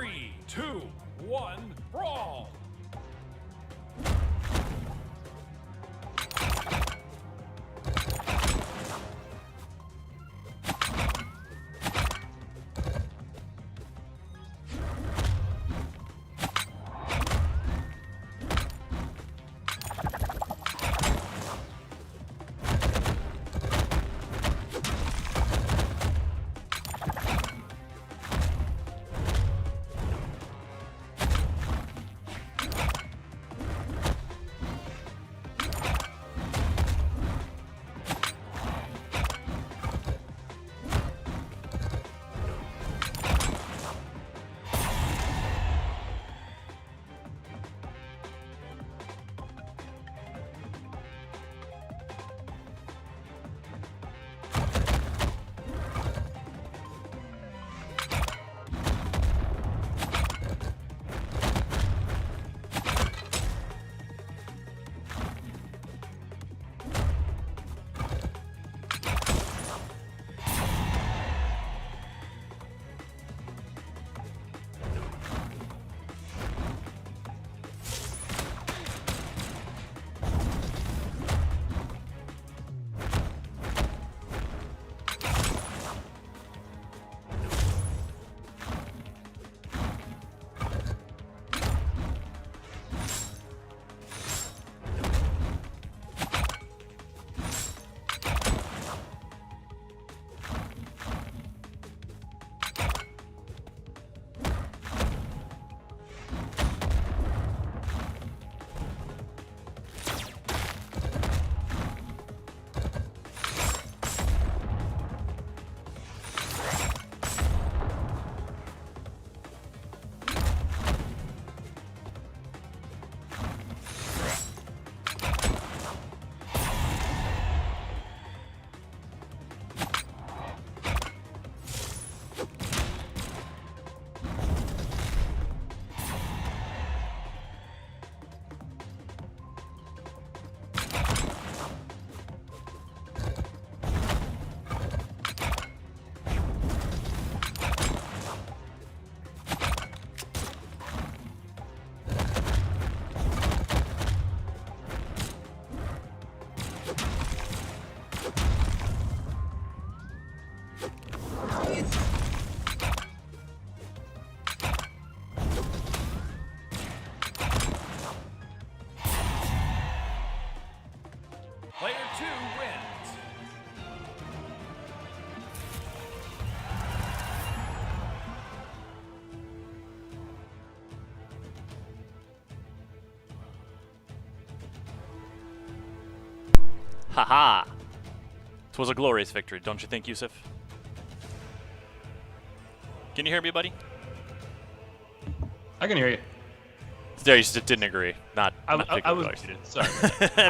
3, 2, 1, brawl! Player 2 wins. Haha! Twas a glorious victory, don't you think, Yusuf? Can you hear me, buddy? I can hear you. There, you just didn't agree. Not I was. Sorry.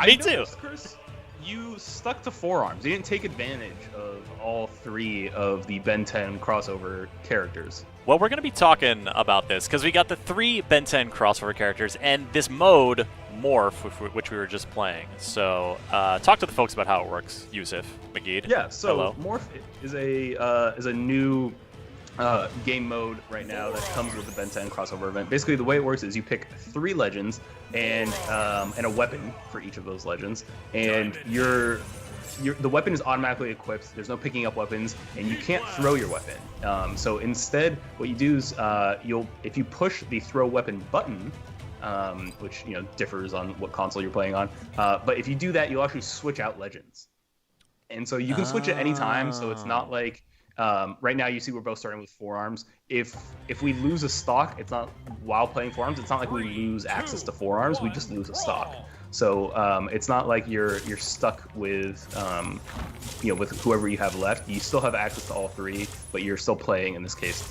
Me too. Noticed, Chris, you stuck to forearms. You didn't take advantage of all three of the Ben 10 crossover characters. Well, we're going to be talking about this because we got the 3 Ben 10 crossover characters and this mode, Morph, which we were just playing. So, talk to the folks about how it works, Yusuf, McGee. Yeah, so hello. Morph is a new game mode right now that comes with the Ben 10 crossover event. Basically, the way it works is you pick 3 legends and a weapon for each of those legends, and the weapon is automatically equipped. There's no picking up weapons, and you can't throw your weapon. So instead, what you do is if you push the throw weapon button, which differs on what console you're playing on, but if you do that, you'll actually switch out legends, and so you can switch at any time. So it's not like right now you see we're both starting with forearms. If we lose a stock, it's not while playing forearms. It's not like we lose access to forearms. We just lose a stock. So it's not like you're stuck with with whoever you have left. You still have access to all 3, but you're still playing in this case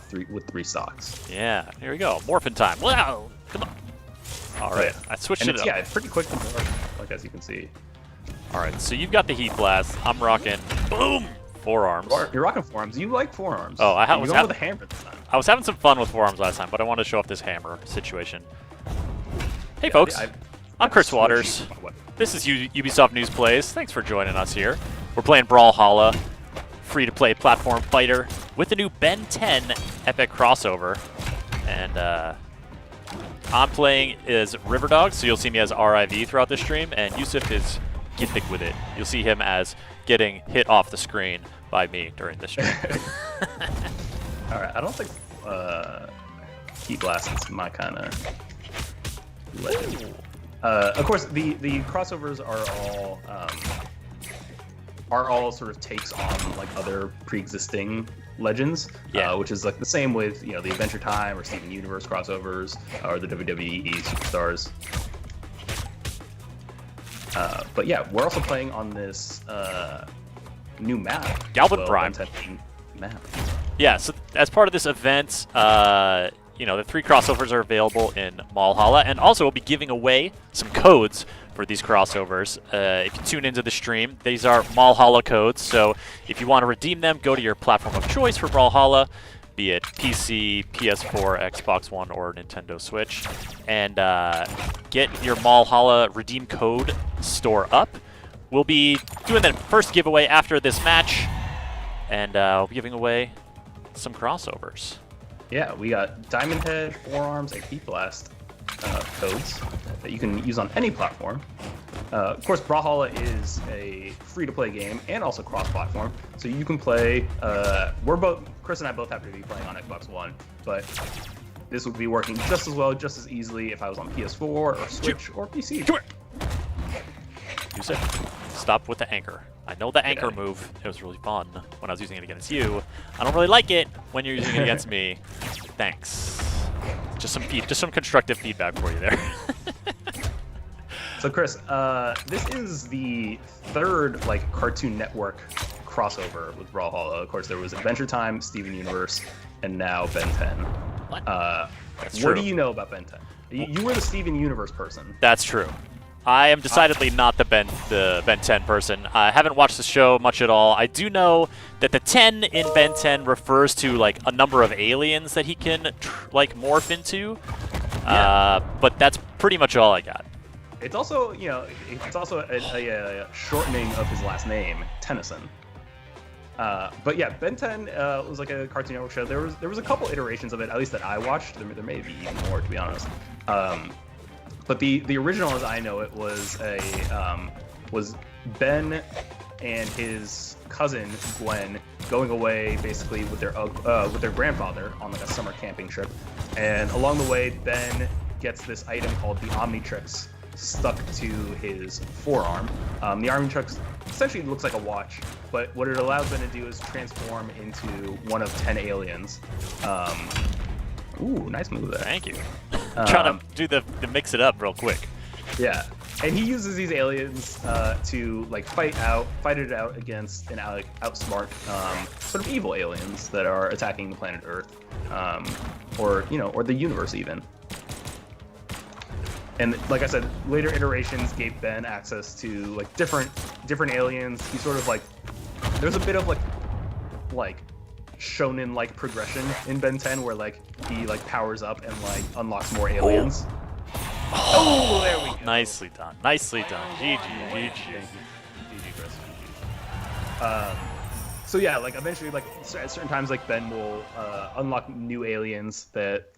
3 stocks. Yeah, here we go. Morphin' time. Wow, come on. All right, I switched it up. Yeah, it's pretty quick to morph, like as you can see. All right, so you've got the Heat Blast. I'm rocking, boom, forearms. You're rocking forearms. You like forearms. Oh, I was going with a hammer this time. I was having some fun with forearms last time, but I want to show off this hammer situation. Hey, folks. I'm Chris Waters. This is Ubisoft News Plays. Thanks for joining us here. We're playing Brawlhalla, free-to-play platform fighter with the new Ben 10 epic crossover. And I'm playing as Riverdog, so you'll see me as RIV throughout the stream, and Yusuf is Githic with it. You'll see him as getting hit off the screen by me during the stream. Alright, I don't think Heat Blast is my kind of legend. Of course, the crossovers are all sort of takes on like other pre-existing legends, which is like the same with the Adventure Time or Steven Universe crossovers or the WWE Superstars. But yeah, we're also playing on this new map, Galvin Prime map. Yeah, so as part of this event, the 3 crossovers are available in Brawlhalla, and also we'll be giving away some codes for these crossovers. If you tune into the stream, these are Brawlhalla codes, so if you want to redeem them, go to your platform of choice for Brawlhalla, be it PC, PS4, Xbox One, or Nintendo Switch, and get your Brawlhalla redeem code store up. We'll be doing the first giveaway after this match, and we'll be giving away some crossovers. Yeah, we got Diamond Head, Forearms, and Heat Blast codes that you can use on any platform. Of course, Brawlhalla is a free-to-play game and also cross-platform, so you can play. Chris and I both have to be playing on Xbox One, but this would be working just as well, just as easily if I was on PS4 or Switch or PC. Use it. Stop with the anchor. I know the anchor move. It was really fun when I was using it against you. I don't really like it when you're using it against me. Thanks. Just some constructive feedback for you there. So Chris, this is the third Cartoon Network crossover with Brawlhalla. Of course, there was Adventure Time, Steven Universe, and now Ben 10. What? What do you know about Ben 10? You were the Steven Universe person. That's true. I am decidedly not the Ben 10 person. I haven't watched the show much at all. I do know that the 10 in Ben 10 refers to a number of aliens that he can morph into. But that's pretty much all I got. It's also a shortening of his last name, Tennyson. But yeah, Ben 10 was like a Cartoon Network show. There was a couple iterations of it, at least that I watched. There may be even more, to be honest. But the original, as I know it, was Ben and his cousin Gwen going away basically with their grandfather on a summer camping trip, and along the way Ben gets this item called the Omnitrix stuck to his forearm. The Omnitrix essentially looks like a watch, but what it allows Ben to do is transform into one of 10 aliens. Ooh, nice move there. Thank you. Trying to do the mix it up real quick. Yeah, and he uses these aliens to fight it out against and outsmart sort of evil aliens that are attacking the planet Earth, or the universe even. And like I said, later iterations gave Ben access to different aliens. He sort of there's a bit of shonen progression in Ben 10 where he powers up and unlocks more aliens. Oh, there we go. Nicely done. Nicely done. GG. GG. GG, Chris. So yeah, eventually, at certain times, Ben will unlock new aliens that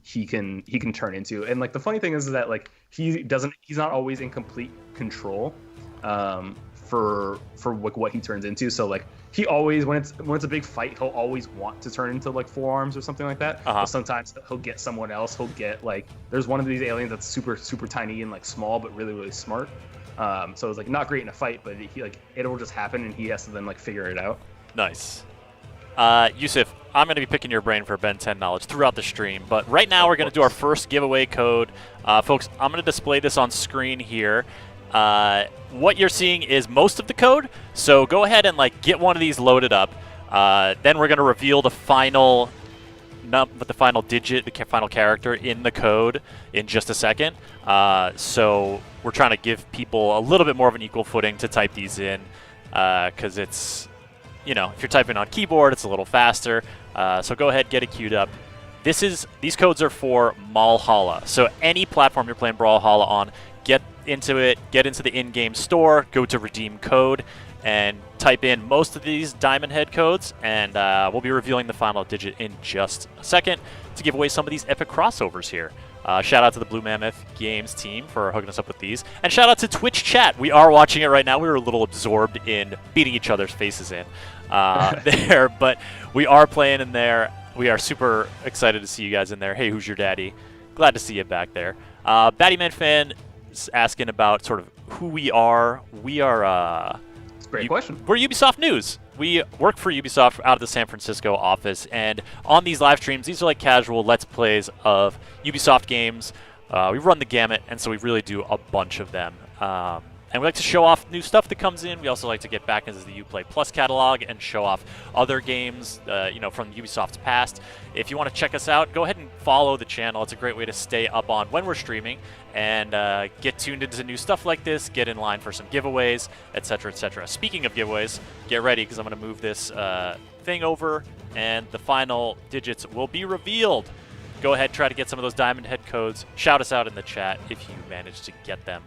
he can turn into. And the funny thing is that he's not always in complete control for what he turns into. So he always, when it's a big fight, he'll always want to turn into forearms or something like that. But sometimes he'll get someone else. He'll get there's one of these aliens that's super super tiny and small but really really smart. So it's not great in a fight, but it'll just happen and he has to then figure it out. Nice. Yusuf, I'm going to be picking your brain for Ben 10 knowledge throughout the stream, but right now we're going to do our first giveaway code. Folks, I'm going to display this on screen here. What you're seeing is most of the code, so go ahead and get one of these loaded up. Then we're going to reveal the final digit, the final character in the code in just a second. So we're trying to give people a little bit more of an equal footing to type these in, because it's, if you're typing on keyboard, it's a little faster. So go ahead, get it queued up. These codes are for Brawlhalla. So any platform you're playing Brawlhalla on, get into it, get into the in-game store, go to redeem code, and type in most of these Diamond Head codes, and we'll be revealing the final digit in just a second to give away some of these epic crossovers here. Shout out to the Blue Mammoth Games team for hooking us up with these. And shout out to Twitch chat. We are watching it right now. We were a little absorbed in beating each other's faces in there, but we are playing in there. We are super excited to see you guys in there. Hey, who's your daddy? Glad to see you back there. Battyman fan is asking about sort of who we are. We are... Great question. We're Ubisoft News. We work for Ubisoft out of the San Francisco office, and on these live streams, these are like casual Let's Plays of Ubisoft games. We run the gamut, and so we really do a bunch of them. And we like to show off new stuff that comes in. We also like to get back into the Uplay Plus catalog and show off other games, from Ubisoft's past. If you want to check us out, go ahead and follow the channel. It's a great way to stay up on when we're streaming and get tuned into new stuff like this, get in line for some giveaways, etc., etc. Speaking of giveaways, get ready because I'm going to move this thing over, and the final digits will be revealed. Go ahead, try to get some of those Diamond Head codes. Shout us out in the chat if you manage to get them.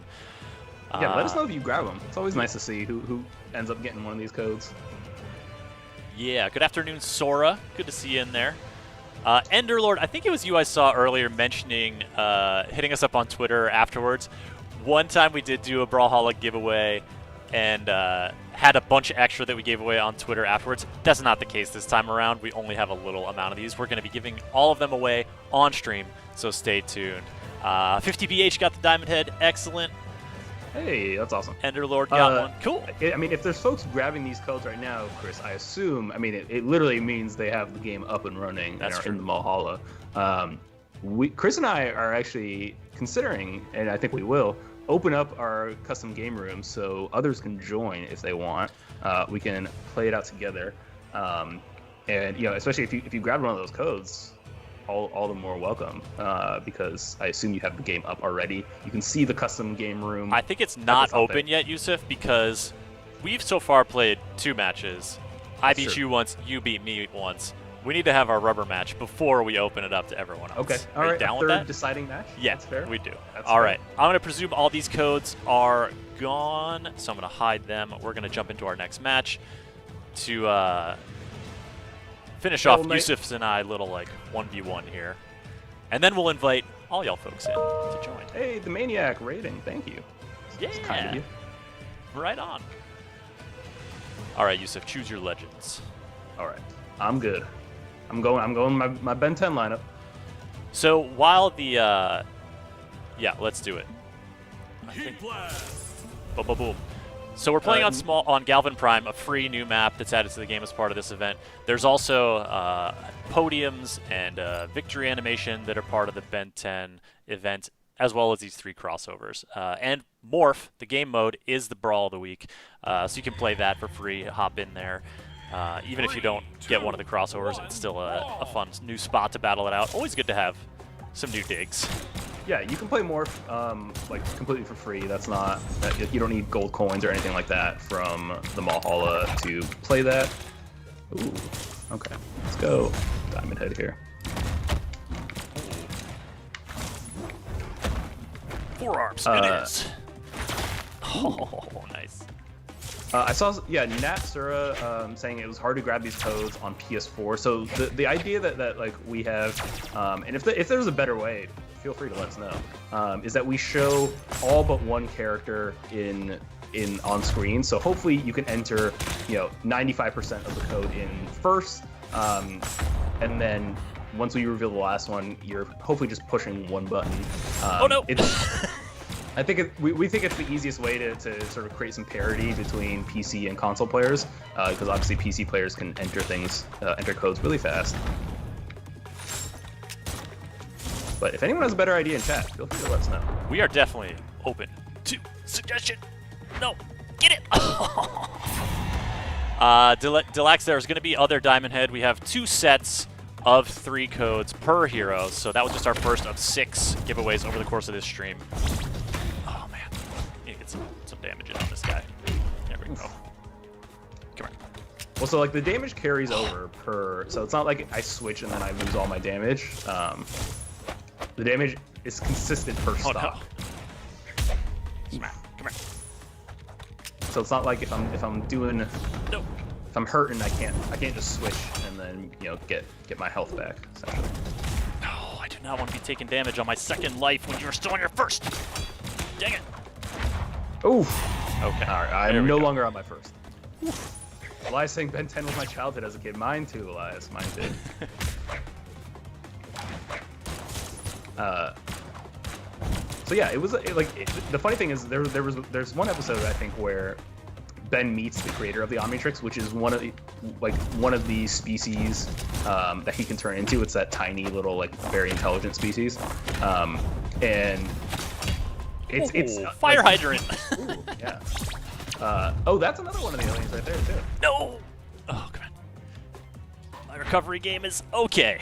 Yeah, let us know if you grab them. It's always nice to see who ends up getting one of these codes. Yeah, good afternoon, Sora. Good to see you in there. Enderlord, I think it was you I saw earlier mentioning, hitting us up on Twitter afterwards. One time we did do a Brawlhalla giveaway and had a bunch extra that we gave away on Twitter afterwards. That's not the case this time around. We only have a little amount of these. We're going to be giving all of them away on stream, so stay tuned. 50BH got the Diamond Head. Excellent. Hey, that's awesome. Enderlord got one. Cool. I mean, if there's folks grabbing these codes right now, Chris, I assume, I mean, it literally means they have the game up and running and are in the Brawlhalla. Chris and I are actually considering, and I think we will, open up our custom game room so others can join if they want. We can play it out together. And, especially if you grab one of those codes, all the more welcome, because I assume you have the game up already. You can see the custom game room. I think it's not open yet, Yusuf, because we've so far played 2 matches. I beat you once, you beat me once. We need to have our rubber match before we open it up to everyone else. Okay, all right, a third deciding match? Yeah, that's fair. We do. That's all fair. right, I'm going to presume all these codes are gone, so I'm going to hide them. We're going to jump into our next match to... finish off Yusuf's and I little 1v1 here. And then we'll invite all y'all folks in to join. Hey, the Maniac rating, thank you. Yeah. It's kind of you. Right on. All right, Yusuf, choose your legends. All right, I'm good. I'm going my Ben 10 lineup. So while the yeah, let's do it. Boom, boom, boom. So we're playing on Galvin Prime, a free new map that's added to the game as part of this event. There's also podiums and victory animation that are part of the Ben 10 event, as well as these 3 crossovers. And Morph, the game mode, is the Brawl of the Week, so you can play that for free, hop in there. Even if you don't get one of the crossovers, it's still a fun new spot to battle it out. Always good to have some new digs. Yeah, you can play Morph completely for free. That's not you don't need gold coins or anything like that from the Brawlhalla to play that. Ooh, okay, let's go Diamond Head here. Forearms, it is. Oh, nice. I saw, Nat Sura saying it was hard to grab these codes on PS4. So the idea that we have, and if there's a better way, feel free to let us know, is that we show all but one character on screen. So hopefully you can enter 95% of the code in first, and then once we reveal the last one, you're hopefully just pushing one button. Oh no! I think we think it's the easiest way to sort of create some parity between PC and console players, because obviously PC players can enter codes really fast. But if anyone has a better idea in chat, feel free to let us know. We are definitely open to suggestion. No, get it! Delax, there's going to be other Diamond Head. We have 2 sets of 3 codes per hero, so that was just our first of 6 giveaways over the course of this stream. Oh man, need to get some damage in on this guy. There we go. Come on. Well, so the damage carries over so it's not like I switch and then I lose all my damage. The damage is consistent per stock. No. Come here. So it's not like if I'm doing No. if I'm hurting, I can't just switch and then get my health back. Essentially. No, I do not want to be taking damage on my second life when you're still on your first. Dang it. Oof. Okay. All right, I'm no longer on my first. Elias saying Ben 10 was my childhood as a kid. Mine too, Elias. Mine too. So yeah, it was the funny thing is there's one episode I think where Ben meets the creator of the Omnitrix, which is one of the species that he can turn into. It's that tiny little very intelligent species, and it's fire hydrant. Ooh, yeah. Oh, that's another one of the aliens right there too. No. Oh, come on. My recovery game is okay.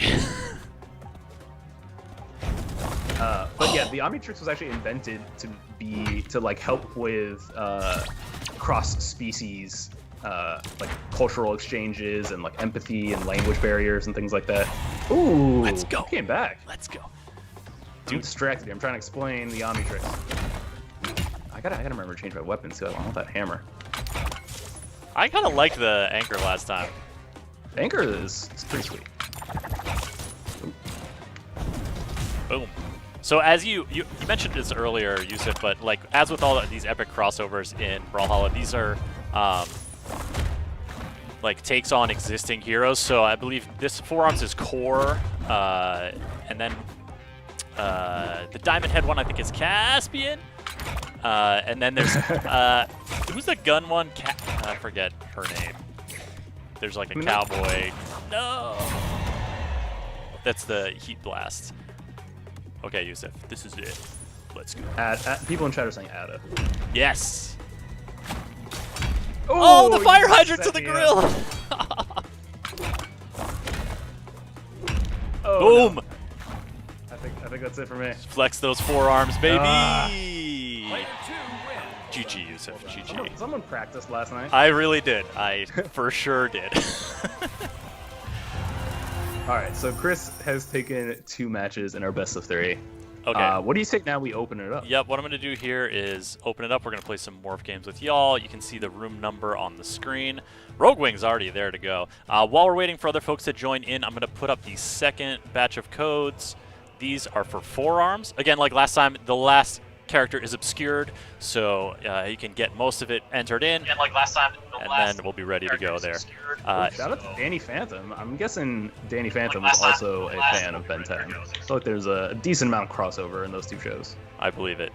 But yeah, the Omnitrix was actually invented to help with cross-species cultural exchanges and empathy and language barriers and things like that. Ooh, let's go. Came back. Let's go. I'm distracted. I'm trying to explain the Omnitrix. I gotta remember to change my weapons too. I want that hammer. I kind of liked the anchor last time. The anchor is pretty sweet. Boom. So as you mentioned this earlier, Yusuf, but as with all of these epic crossovers in Brawlhalla, these are takes on existing heroes. So I believe this Forearms is core, and then the Diamond Head one I think is Caspian, and then there's who's the gun one? I forget her name. There's a cowboy. No, that's the Heat Blast. Okay, Yusuf, this is it. Let's go. People in chat are saying Ada. Yes. Oh, the fire hydrant to the grill. Oh, boom. No. I think that's it for me. Flex those forearms, baby. Player 2 wins. GG, Yusuf. GG. Someone practiced last night. I really did. I for sure did. All right, so Chris has taken 2 matches in our best of 3. Okay. What do you think now we open it up? Yep, what I'm going to do here is open it up. We're going to play some Morph games with y'all. You can see the room number on the screen. Rogue Wing's already there to go. While we're waiting for other folks to join in, I'm going to put up the second batch of codes. These are for forearms. Again, like last time, the last character is obscured, so you can get most of it entered in. Again, like last time, and then we'll be ready to go there. Shout out to Danny Phantom. I'm guessing Danny Phantom is also a fan of Ben 10. I feel like there's a decent amount of crossover in those 2 shows. I believe it.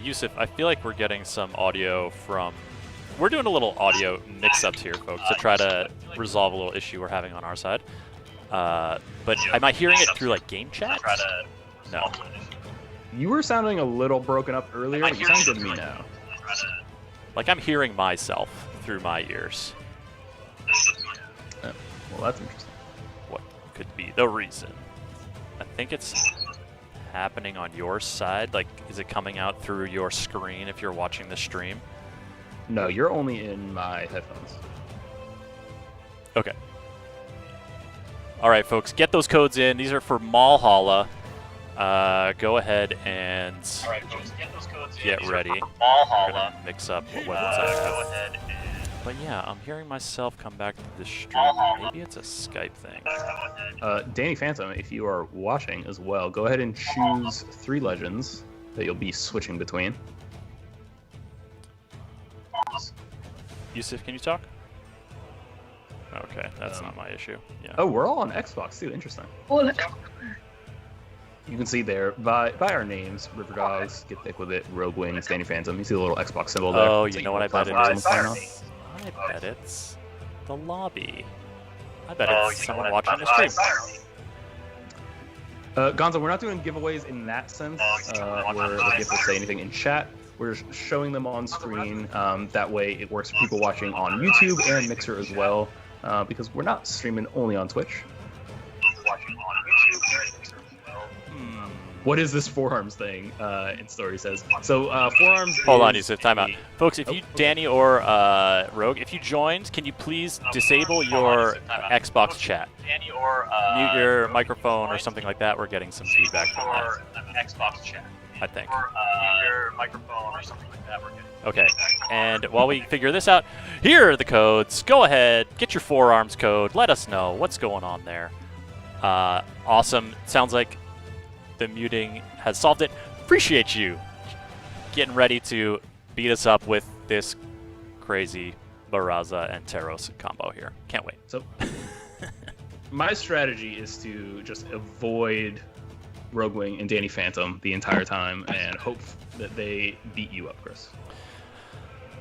Yusuf, I feel like we're getting some audio from... We're doing a little audio mix-ups here, folks, to try to resolve a little issue we're having on our side. But am I hearing it through game chat? No. You were sounding a little broken up earlier, but you sound good to me now. I'm hearing myself through my ears. Oh, well, that's interesting. What could be the reason? I think it's happening on your side. Is it coming out through your screen if you're watching the stream? No, you're only in my headphones. Okay. All right, folks, get those codes in. These are for Brawlhalla. Go ahead and get ready. We're gonna mix up what weapons I have. But yeah, I'm hearing myself come back to the stream. Maybe it's a Skype thing. Danny Phantom, if you are watching as well, go ahead and choose 3 legends that you'll be switching between. Yusuf, can you talk? Okay, that's not my issue. Yeah. Oh, we're all on Xbox too. Interesting. You can see there by our names: River Dogs, Get Thick With It, Rogue Wings, Danny Phantom. You see the little Xbox symbol there. Oh, you know what I bet it is? I bet it's the lobby. I bet it's someone watching the stream. Gonzo, we're not doing giveaways in that sense. Where if you have to say anything in chat, we're showing them on screen. That way, it works for people watching on YouTube and Mixer as well, because we're not streaming only on Twitch. What is this forearms thing? In story says. So forearms. Hold on, Yusuf. Time out, folks. If you, Danny or Rogue, if you joined, can you please disable your Xbox chat? Danny or mute your microphone or something like that. We're getting some feedback from that. Xbox chat. I think. Or your microphone or something like that. We're getting. Okay, and while we figure this out, here are the codes. Go ahead, get your forearms code. Let us know what's going on there. Awesome. Sounds like the muting has solved it. Appreciate you getting ready to beat us up with this crazy Barraza and Teros combo here. Can't wait. So, my strategy is to just avoid Rogue Wing and Danny Phantom the entire time and hope that they beat you up, Chris.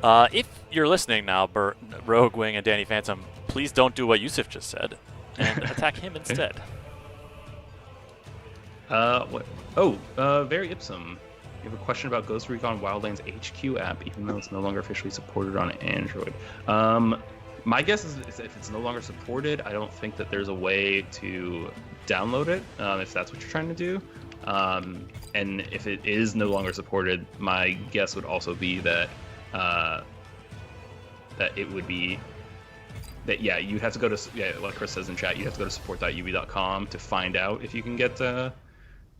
If you're listening now, Rogue Wing and Danny Phantom, please don't do what Yusuf just said and attack him instead. What? Oh, Very Ipsum. You have a question about Ghost Recon Wildlands HQ app, even though it's no longer officially supported on Android. My guess is if it's no longer supported, I don't think that there's a way to download it, if that's what you're trying to do. And if it is no longer supported, my guess would also be that that it would be that you'd have to go to like Chris says in chat, you have to go to support.ub.com to find out if you can get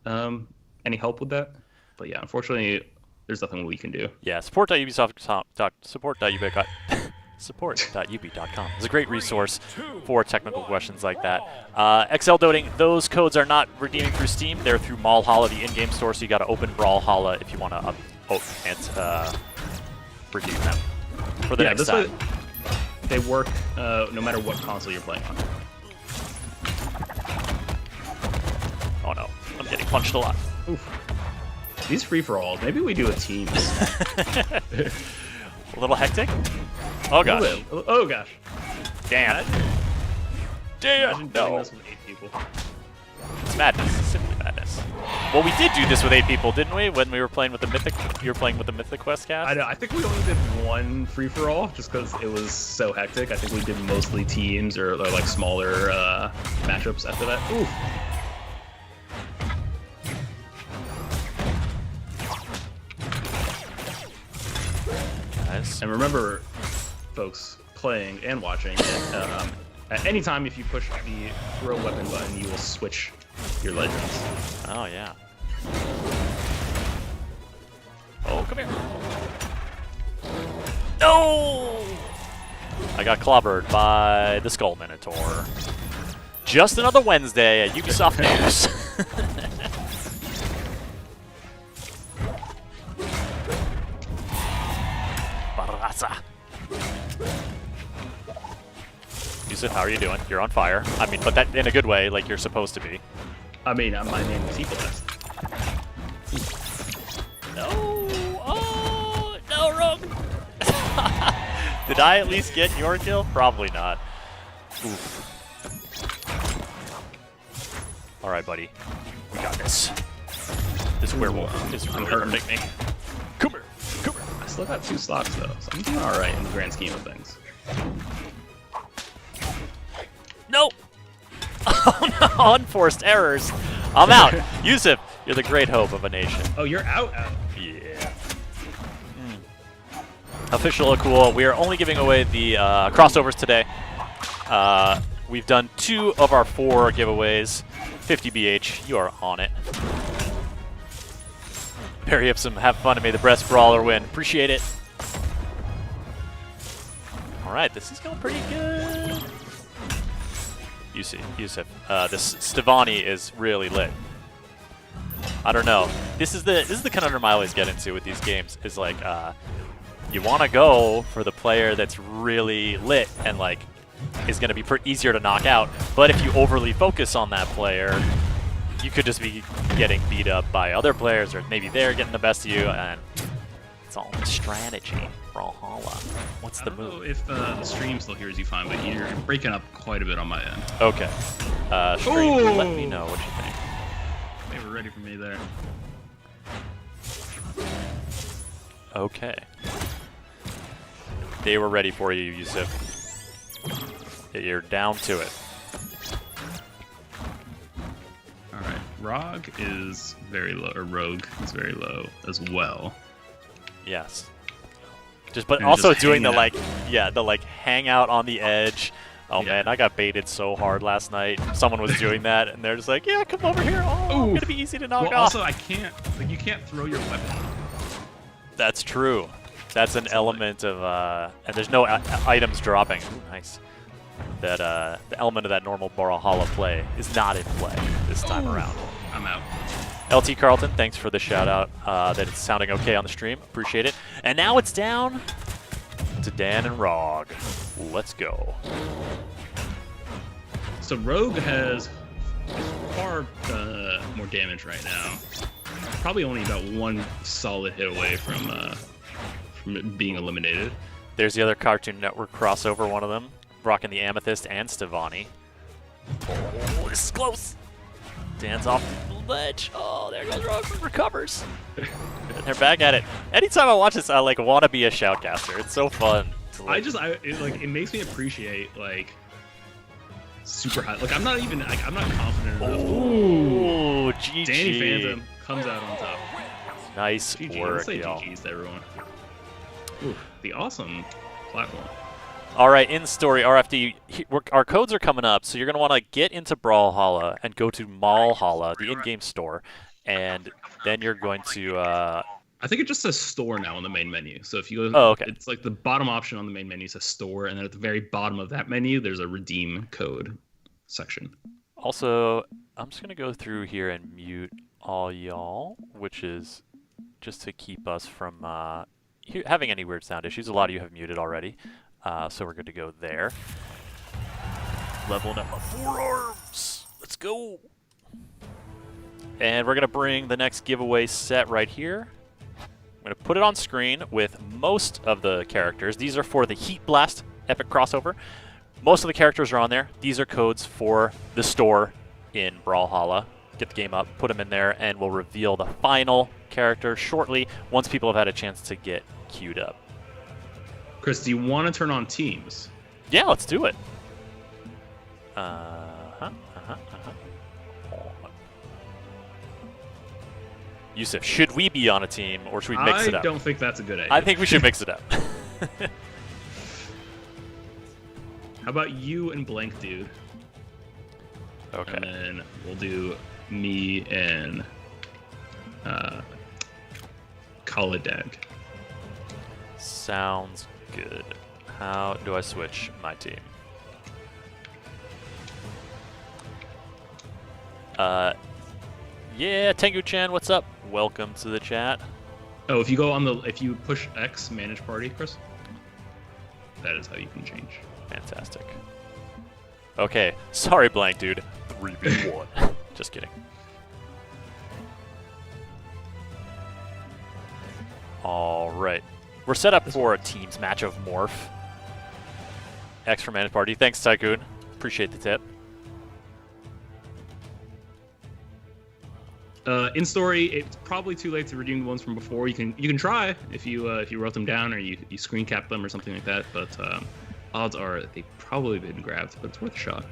any help with that. But yeah, unfortunately, there's nothing we can do. Yeah, support.ub.com is a great resource for technical questions like that. XL Doting, those codes are not redeeming through Steam. They're through Brawlhalla, the in-game store, so you got to open Brawlhalla if you want to redeem them for the next time. They work no matter what console you're playing on. Oh no, I'm getting punched a lot. Oof. These free-for-alls, maybe we do a team. A little hectic? Oh gosh. Oh gosh. Damn. Imagine doing No. this with 8 people. It's madness. It's simply madness. Well, we did do this with 8 people, didn't we? When we were playing with the Mythic, you were playing with the Mythic Quest cast? I think we only did one free-for-all just because it was so hectic. I think we did mostly teams or like smaller matchups after that. Oof. Nice. And remember, folks, playing and watching, at any time if you push the throw weapon button, you will switch your legends. Oh, yeah. Oh, come here. No! I got clobbered by the Skull Minotaur. Just another Wednesday at Ubisoft News. Barraza. Yusuf, how are you doing? You're on fire. I mean, but that in a good way, like you're supposed to be. I mean, my name is Evilest. No! Oh! No, Rogue! Did I at least get your kill? Probably not. Oof. Alright, buddy. We got this. This werewolf is really hurting me. Come here! Come here! I still got 2 slots though, so I'm doing alright in the grand scheme of things. No! Oh no! Unforced errors! I'm out! Yusuf, you're the great hope of a nation. Oh, you're out. Yeah. Official cool. We are only giving away the crossovers today. We've done 2 of our 4 giveaways. 50 BH. You are on it. Barry Ipsum, have fun and may the best brawler win. Appreciate it. All right, this is going pretty good. Yusuf, this Stevani is really lit. I don't know. This is the conundrum I always get into with these games. Is like you want to go for the player that's really lit and like is going to be easier to knock out. But if you overly focus on that player, you could just be getting beat up by other players, or maybe they're getting the best of you, and it's all a strategy. Brawlhalla. What's the move? I don't know if the stream still hears you fine, but you're breaking up quite a bit on my end. Okay. Stream, let me know what you think. They were ready for me there. Okay. They were ready for you, Yusuf. You're down to it. Alright, Rogue is very low, or Rogue is very low as well. Yes. But And also just doing the hanging like hang out on the edge. Oh Yeah. man, I got baited so hard last night. Someone was doing that, and they're just like, "Yeah, come over here. Oh, I'm gonna be easy to knock Well, off." also, you can't throw your weapon. That's true. That's an element of, and there's no items dropping. Ooh, nice. That the element of that normal Brawlhalla play is not in play this time around. I'm out. LT Carlton, thanks for the shout out. That it's sounding okay on the stream. Appreciate it. And now it's down to Dan and Rog. Let's go. So Rogue has far more damage right now. Probably only about one solid hit away from it being eliminated. There's the other Cartoon Network crossover, one of them. Rocking the Amethyst and Stevani. Oh, this is close. Dan's off the ledge. Oh, there goes Rogue. Recovers. And they're back at it. Anytime I watch this, I like want to be a shoutcaster. It's so fun. It makes me appreciate like super high. Like I'm not confident enough. Ooh, GG. Danny Phantom comes out on top. Nice GG. work, Let's say y'all. GG's to everyone. Ooh, the awesome platform. All right, in story RFD, our codes are coming up, so you're gonna want to get into Brawlhalla and go to Brawlhalla, the in-game store, and then you're going to. I think it just says store now on the main menu. So if you go, okay. It's like the bottom option on the main menu says store, and then at the very bottom of that menu, there's a redeem code section. Also, I'm just gonna go through here and mute all y'all, which is just to keep us from having any weird sound issues. A lot of you have muted already. So we're good to go there. Leveling up my forearms. Let's go. And we're going to bring the next giveaway set right here. I'm going to put it on screen with most of the characters. These are for the Heat Blast Epic Crossover. Most of the characters are on there. These are codes for the store in Brawlhalla. Get the game up, put them in there, and we'll reveal the final character shortly once people have had a chance to get queued up. Chris, do you want to turn on teams? Yeah, let's do it. Yusuf, should we be on a team or should we mix it up? I don't think that's a good idea. I think we should mix it up. How about you and Blank Dude? Okay. And then we'll do me and Kaladag. Sounds good. How do I switch my team? Yeah, Tengu-chan, what's up? Welcome to the chat. Oh, if you push X, manage party, Chris, that is how you can change. Fantastic. Okay, sorry, Blank Dude. 3v1. Just kidding. All right. We're set up for a team's match of Morph. X for Managed Party. Thanks, Tycoon. Appreciate the tip. In story, it's probably too late to redeem the ones from before. You can try if you wrote them down or you screen cap them or something like that. But odds are they've probably been grabbed, but it's worth a shot.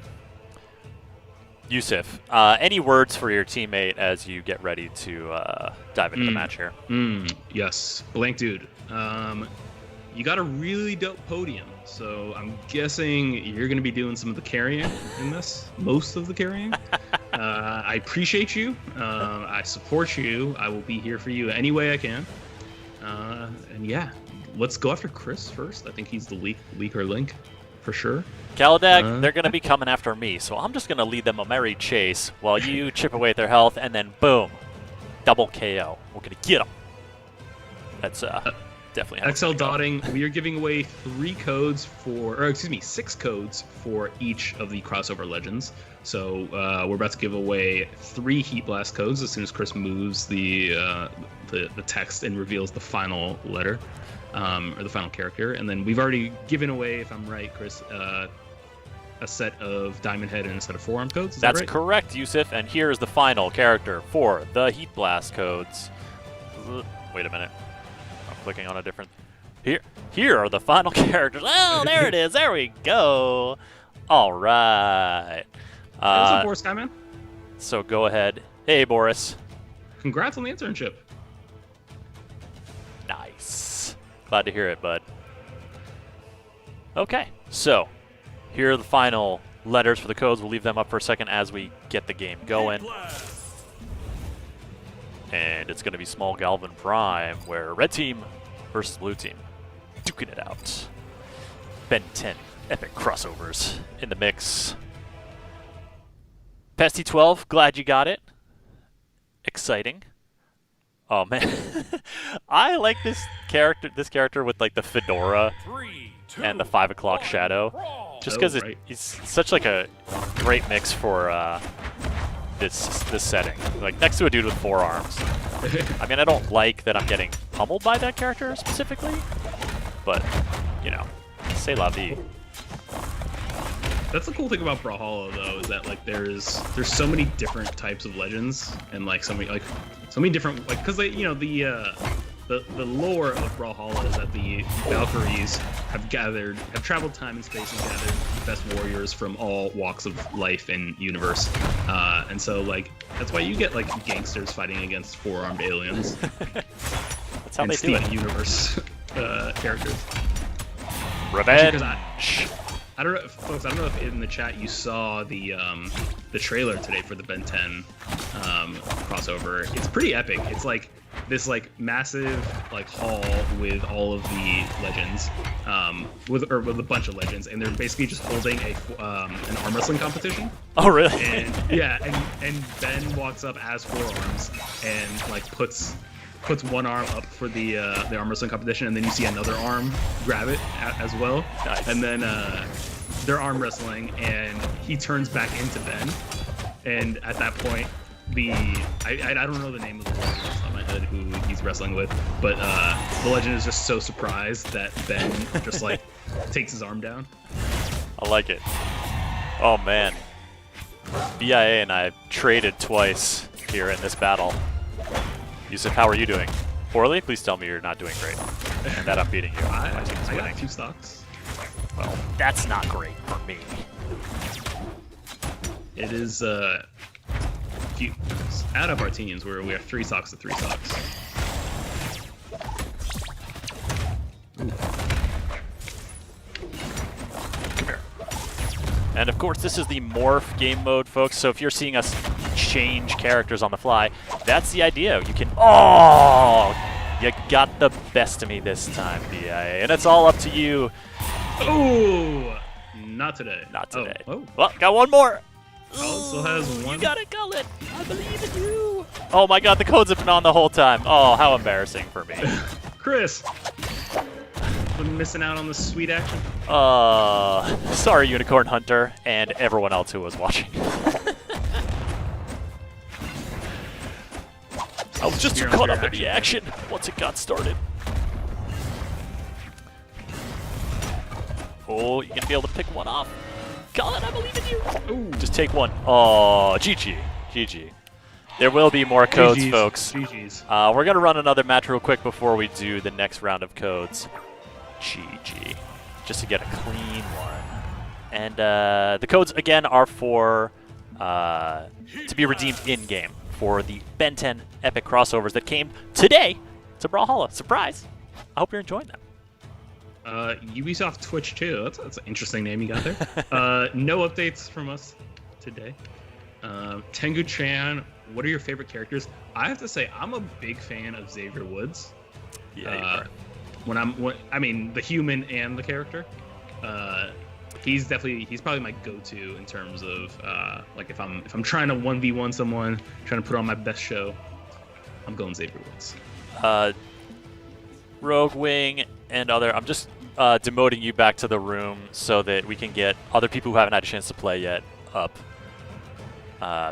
Yusuf, any words for your teammate as you get ready to dive into the match here? Yes, Blank Dude. You got a really dope podium, so I'm guessing you're going to be doing some of the carrying in this, most of the carrying. I appreciate you. I support you. I will be here for you any way I can. And yeah, let's go after Chris first. I think he's the weaker link for sure. Kaladag, they're going to be coming after me, so I'm just going to lead them a merry chase while you chip away at their health, and then boom, double KO. We're going to get them. That's definitely how XL Dotting, we are giving away 6 codes for each of the crossover legends. So we're about to give away 3 Heat Blast codes as soon as Chris moves the text and reveals the final letter, or the final character. And then we've already given away, if I'm right, Chris, a set of Diamond Head and a set of Forearm codes. Is That's that right? correct, Yusuf. And here is the final character for the Heat Blast codes. Wait a minute. I'm clicking on a different... Here are the final characters. Oh, there it is. There we go. All right. What's up, Boris Skyman? So go ahead. Hey, Boris. Congrats on the internship. Nice. Glad to hear it, bud. Okay, so here are the final letters for the codes. We'll leave them up for a second as we get the game going. And it's going to be Small Galvin Prime, where red team versus blue team. duking it out. Ben 10 epic crossovers in the mix. Pesty 12, glad you got it. Exciting. Oh man, I like this character with like the fedora and the 5 o'clock shadow, just because he's such like a great mix for this setting. Like next to a dude with 4 arms. I mean, I don't like that I'm getting pummeled by that character specifically, but you know, c'est la vie. That's the cool thing about Brawlhalla, though, is that like there's so many different types of legends and like so many different like because you know the lore of Brawlhalla is that the Valkyries have traveled time and space and gathered the best warriors from all walks of life and universe, and so like that's why you get like gangsters fighting against 4-armed aliens. That's how and they do it. Universe characters. Revenge. I don't know, folks. I don't know if in the chat you saw the trailer today for the Ben 10 crossover. It's pretty epic. It's like this like massive like hall with all of the legends, with a bunch of legends, and they're basically just holding an arm wrestling competition. Oh really? And yeah, and Ben walks up as 4 arms and like puts one arm up for the arm wrestling competition, and then you see another arm grab it as well. Nice. And then they're arm wrestling, and he turns back into Ben. And at that point, I don't know the name of the legend off the top of my head who he's wrestling with, but the legend is just so surprised that Ben just like takes his arm down. I like it. Oh man, BIA and I traded twice here in this battle. Yusuf, how are you doing? Poorly? Please tell me you're not doing great, and that I'm beating you. I got 2 stocks. Well, that's not great for me. It is if you add up our teams, we have 3 stocks to 3 stocks. Come here. And of course, this is the morph game mode, folks. So if you're seeing us change characters on the fly, that's the idea. You can. Oh, you got the best of me this time, BIA, and it's all up to you. Oh, not today. Not today. Oh. Well, got one more. Cullet still has one. You got it, Cullet. I believe in you. Oh my God, the codes have been on the whole time. Oh, how embarrassing for me. Chris, been missing out on the sweet action. Sorry, Unicorn Hunter, and everyone else who was watching. I was just too caught up in the action once it got started. Oh, you're gonna be able to pick one off. Colin, I believe in you. Ooh. Just take one. Oh, GG. GG. There will be more codes, GG's. folks. GG's. We're gonna run another match real quick before we do the next round of codes. GG. Just to get a clean one. And the codes, again, are for to be redeemed in-game for the Ben 10 epic crossovers that came today to Brawlhalla. Surprise! I hope you're enjoying them. Ubisoft Twitch 2. That's an interesting name you got there. No updates from us today. Tengu-chan, what are your favorite characters? I have to say, I'm a big fan of Xavier Woods. Yeah, I mean, the human and the character. He's probably my go-to in terms of like if I'm trying to 1v1 someone, trying to put on my best show, I'm going Xavier Woods. Rogue Wing and other. I'm just demoting you back to the room so that we can get other people who haven't had a chance to play yet up.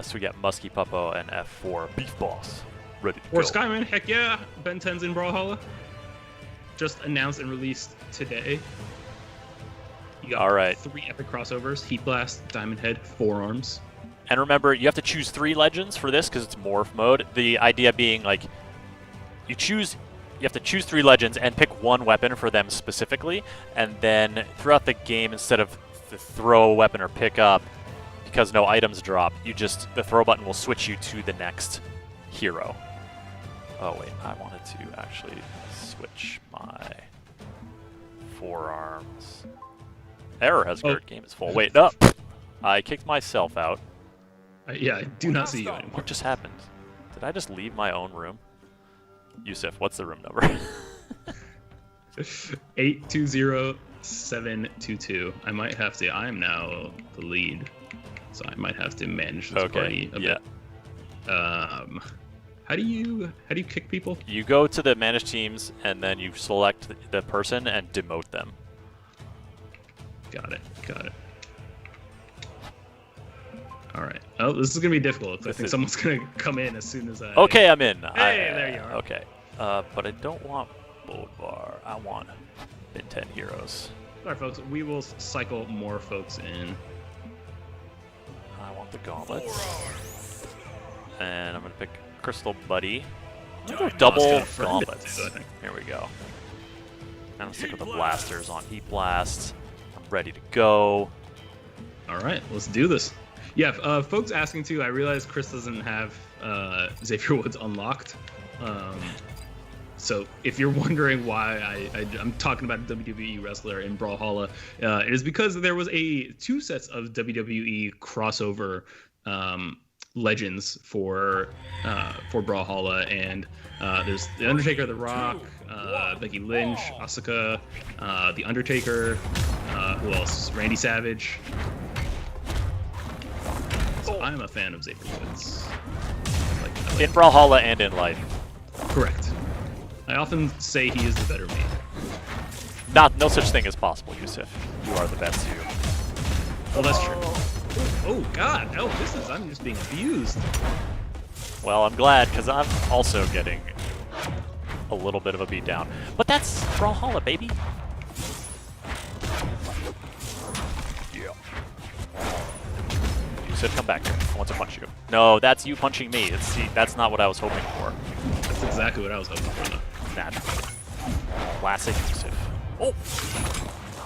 So we got Musky Puppo and F4 Beef Boss ready to Or go. Skyman, heck yeah, Ben 10's in Brawlhalla. Just announced and released today. You got All right. 3 epic crossovers: Heat Blast, Diamond Head, 4 arms. And remember, you have to choose 3 legends for this because it's morph mode. The idea being like you have to choose 3 legends and pick 1 weapon for them specifically, and then throughout the game, instead of the throw a weapon or pick up, because no items drop, the throw button will switch you to the next hero. Oh wait, I wanted to actually switch my forearms. Error has occurred. Game is full. Wait, no, I kicked myself out. Yeah, I do not see you anymore. What just happened? Did I just leave my own room? Yusuf, what's the room number? 820722. I might have to. I am now the lead, so I might have to manage this party a bit. How do you kick people? You go to the manage teams and then you select the person and demote them. Got it. All right. Oh, this is gonna be difficult. I think someone's gonna come in as soon as I. Okay, I'm in. Hey, there you are. Okay. But I don't want Bold Bar. I want Ben 10 heroes. All right, folks. We will cycle more folks in. I want the gauntlets. And I'm gonna pick Crystal Buddy. I'm gonna go double gauntlets. Here we go. I'm gonna stick with the blasters on Heat Blast. I'm ready to go. All right, let's do this. Yeah, folks asking too. I realize Chris doesn't have Xavier Woods unlocked. So if you're wondering why I'm talking about a WWE wrestler in Brawlhalla, it is because there was two sets of WWE crossover legends for Brawlhalla, and there's the Undertaker, The Rock, Becky Lynch, Asuka, the Undertaker, who else? Randy Savage. So I'm a fan of Xavier Woods. In Brawlhalla and in life. Correct. I often say he is the better me. No such thing as possible, Yusuf. You are the best you. Oh, that's true. Oh God! Oh, I'm just being abused. Well, I'm glad, because I'm also getting a little bit of a beatdown. But that's Brawlhalla, baby. Yeah. You said come back here. I want to punch you. No, that's you punching me. See, that's not what I was hoping for. That's exactly what I was hoping for, though. Natural. Classic Yusuf. Oh!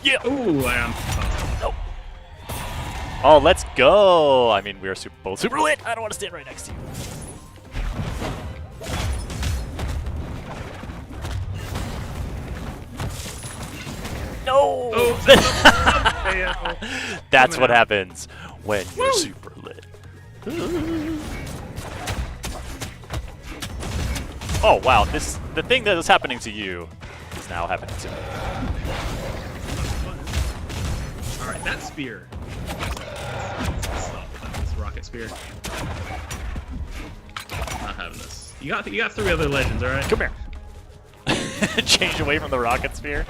Yeah! Ooh, I am. Nope. Oh, let's go! I mean, we are both super lit. I don't want to stand right next to you. No! Oh, that's what happens when you're super lit. Oh wow! The thing that is happening to you is now happening to me. All right, that spear. Stop with that. This rocket spear. Not having this. You got 3 other legends, all right? Come here. Change away from the rocket spear.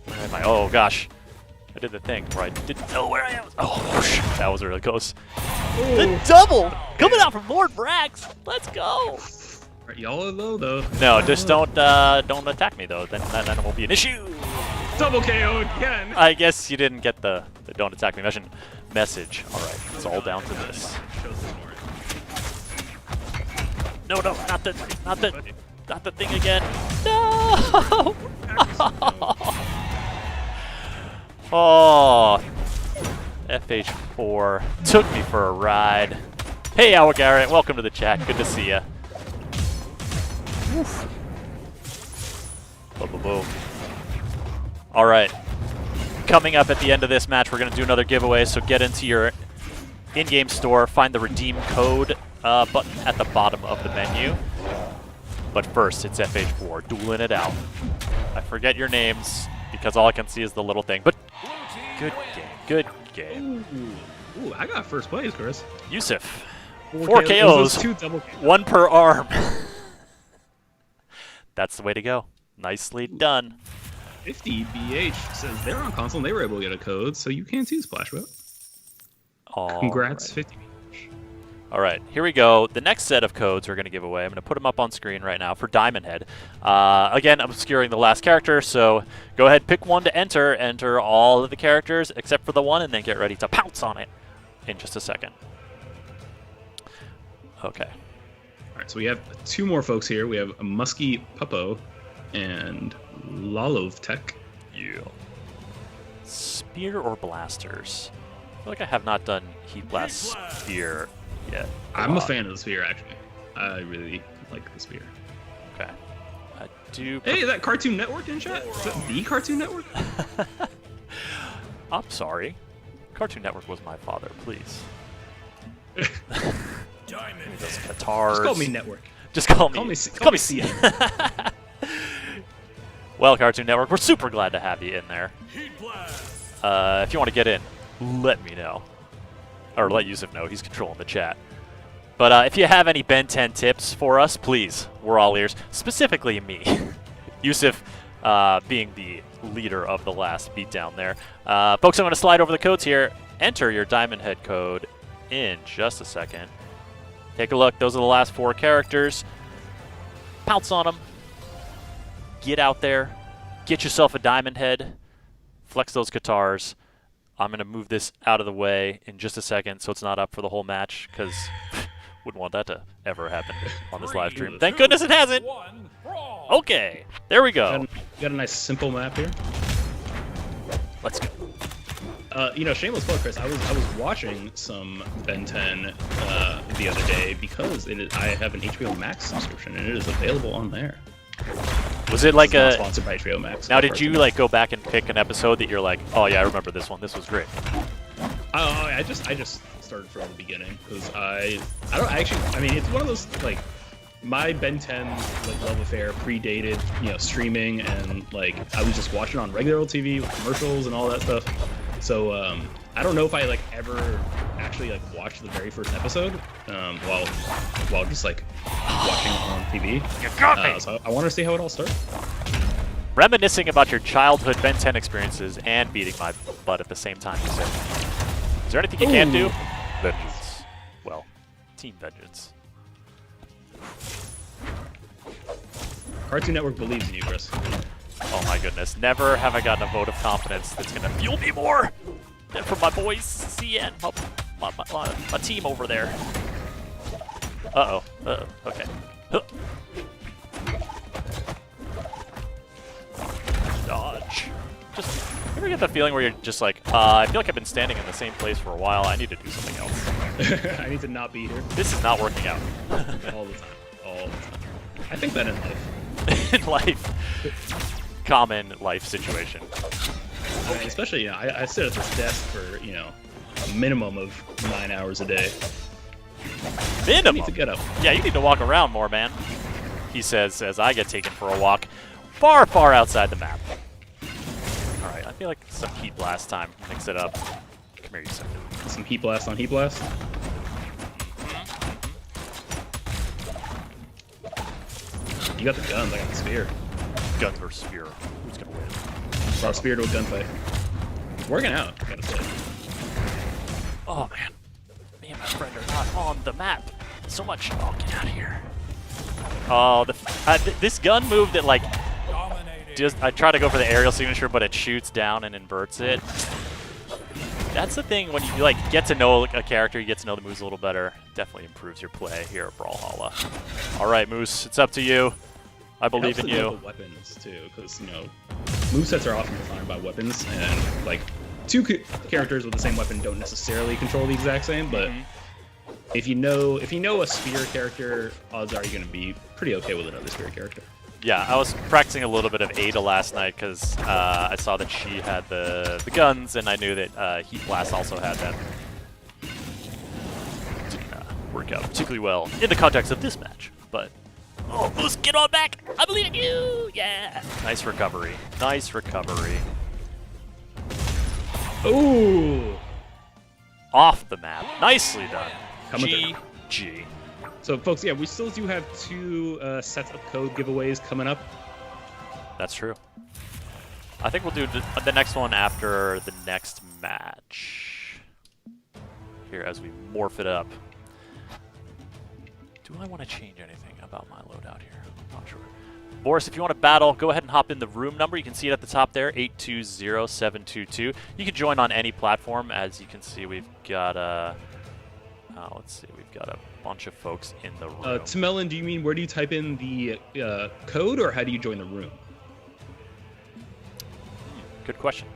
Where am I? Oh gosh. I did the thing where I didn't know where I am. Oh, that was really close. Ooh. The double coming out from Lord Brax. Let's go. Y'all are low though. No, just don't attack me though. Then it won't be an issue. Double KO again. I guess you didn't get the don't attack me message. All right, it's all down to this. No, not the thing again. No. Oh, FH4 took me for a ride. Hey, Owl Garrett, welcome to the chat. Good to see ya. Woof. Boom, boom, boom. All right. Coming up at the end of this match, we're going to do another giveaway, so get into your in-game store, find the redeem code button at the bottom of the menu. But first, it's FH4, dueling it out. I forget your names, because all I can see is the little thing, but good game, good game. Ooh, I got first place, Chris. Yusuf, 4 KOs, 2 double KOs. 1 per arm. That's the way to go. Nicely done. 50 BH says they're on console and they were able to get a code, so you can too, Splashbot. Congrats, 50 BH. All right, here we go. The next set of codes we're going to give away. I'm going to put them up on screen right now for Diamond Head. Again, I'm obscuring the last character, so go ahead, pick one to enter. Enter all of the characters except for the one, and then get ready to pounce on it in just a second. Okay. All right, so we have 2 more folks here. We have Musky Puppo and Lalovtech. Yeah. Spear or blasters? I feel like I have not done Heat Blast Spear yet. I'm a fan of the spear, actually. I really like the spear. Okay. I do. Hey, is that Cartoon Network in chat? Is that the Cartoon Network? I'm sorry. Cartoon Network was my father, please. Those guitars. Just call me Network. Just call me. Call me CN. Well, Cartoon Network, we're super glad to have you in there. If you want to get in, let me know. Or let Yusuf know. He's controlling the chat. But if you have any Ben 10 tips for us, please, we're all ears. Specifically me. Yusuf being the leader of the last beatdown there. Folks, I'm going to slide over the codes here. Enter your Diamond Head code in just a second. Take a look. Those are the last 4 characters. Pounce on them. Get out there. Get yourself a Diamond Head. Flex those guitars. I'm going to move this out of the way in just a second so it's not up for the whole match, because wouldn't want that to ever happen on this live stream. Thank goodness it hasn't. Okay, there we go. Got a nice simple map here. Let's go. You know, shameless plug, Chris. I was watching some Ben 10 the other day because I have an HBO Max subscription and it is available on there. Was it like It's not sponsored by HBO Max? Now, did you like go back and pick an episode that you're like, oh yeah, I remember this one. This was great. I just started from the beginning because I mean, it's one of those like my Ben 10 like love affair predated, you know, streaming, and like I was just watching on regular old TV with commercials and all that stuff. So I don't know if I like ever actually like watched the very first episode while just like watching on TV. You got me. So I want to see how it all started. Reminiscing about your childhood Ben 10 experiences and beating my butt at the same time, you said. Is there anything you can't do? Vengeance. Well, Team Vengeance. Cartoon Network believes in you, Chris. Oh my goodness. Never have I gotten a vote of confidence that's going to fuel me more than from my boys, CN, my team over there. Uh-oh. Uh-oh. Okay. Huh. Dodge. Just, you ever get the feeling where you're just like, I feel like I've been standing in the same place for a while. I need to do something else. I need to not be here. This is not working out. All the time. All the time. I think that in life. In life. Common life situation. Okay. Especially, you know, I sit at this desk for, you know, a minimum of 9 hours a day. Minimum? I need to get up. Yeah, you need to walk around more, man. He says as I get taken for a walk far, far outside the map. Alright, I feel like some Heat Blast time. Mix it up. Come here, you second. Some Heat Blast on Heat Blast. You got the guns, I got the spear. Guns versus spear. Who's gonna win? Brought a spear to a gunfight. Working out, I gotta say. Oh man. Me and my friend are not on the map. So much. Oh, get out of here. Oh, this gun move that like just I try to go for the aerial signature, but it shoots down and inverts it. That's the thing when you like get to know a character, you get to know the moves a little better. Definitely improves your play here at Brawlhalla. All right, Moose, it's up to you. I believe in you. The weapons too, because you know, movesets are often defined by weapons, and like two characters with the same weapon don't necessarily control the exact same. But if you know a spear character, odds are you're going to be pretty okay with another spear character. Yeah, I was practicing a little bit of Ada last night because I saw that she had the guns, and I knew that Heat Blast also had that. Didn't work out particularly well in the context of this match, but oh, Moose, get on back! I believe in you! Yeah! Nice recovery. Nice recovery. Ooh! Off the map. Nicely done. GG. So, folks, yeah, we still do have 2 sets of code giveaways coming up. That's true. I think we'll do the next one after the next match. Here, as we morph it up. Do I want to change anything about my loadout here? I'm not sure. Boris, if you want to battle, go ahead and hop in the room number. You can see it at the top there, 820722. You can join on any platform. As you can see, we've got let's see, we've got a bunch of folks in the room. Tamelin, do you mean where do you type in the code, or how do you join the room? Good question.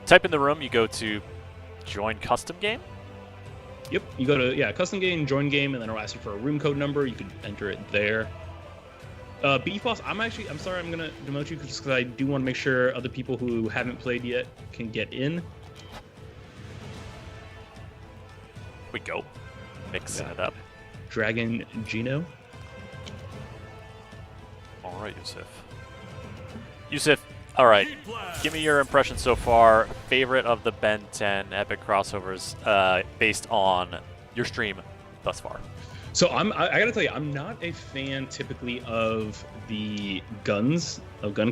Type in the room, you go to join custom game. Yep, you go to custom game, join game, and then it'll ask you for a room code number. You can enter it there. Beefboss, I'm sorry, I'm gonna demote you just because I do want to make sure other people who haven't played yet can get in. We go. Mixing it up. Dragon Gino. All right, Yusuf. Yusuf, all right. Give me your impression so far. Favorite of the Ben 10 epic crossovers based on your stream thus far. So I gotta tell you, I'm not a fan typically of the gun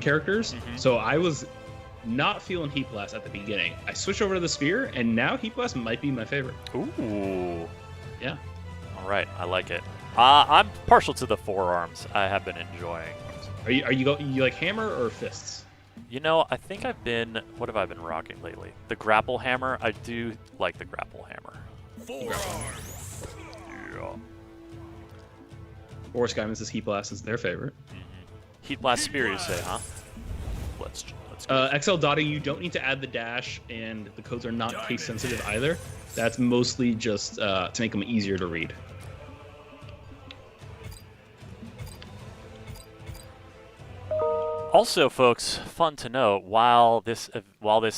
characters. So I was not feeling Heat Blast at the beginning. I switched over to the Sphere, and now Heat Blast might be my favorite. Ooh. Yeah. All right, I like it. I'm partial to the forearms. I have been enjoying. Are you like hammer or fists? You know, I think I've been. What have I been rocking lately? The grapple hammer. I do like the grapple hammer. Yeah. Or Skyman says Heat Blast is their favorite. Heat Blast Spear, you say, huh? Let's go. XL dotting, you don't need to add the dash, and the codes are not case sensitive either. That's mostly just to make them easier to read. Also, folks, fun to note, while this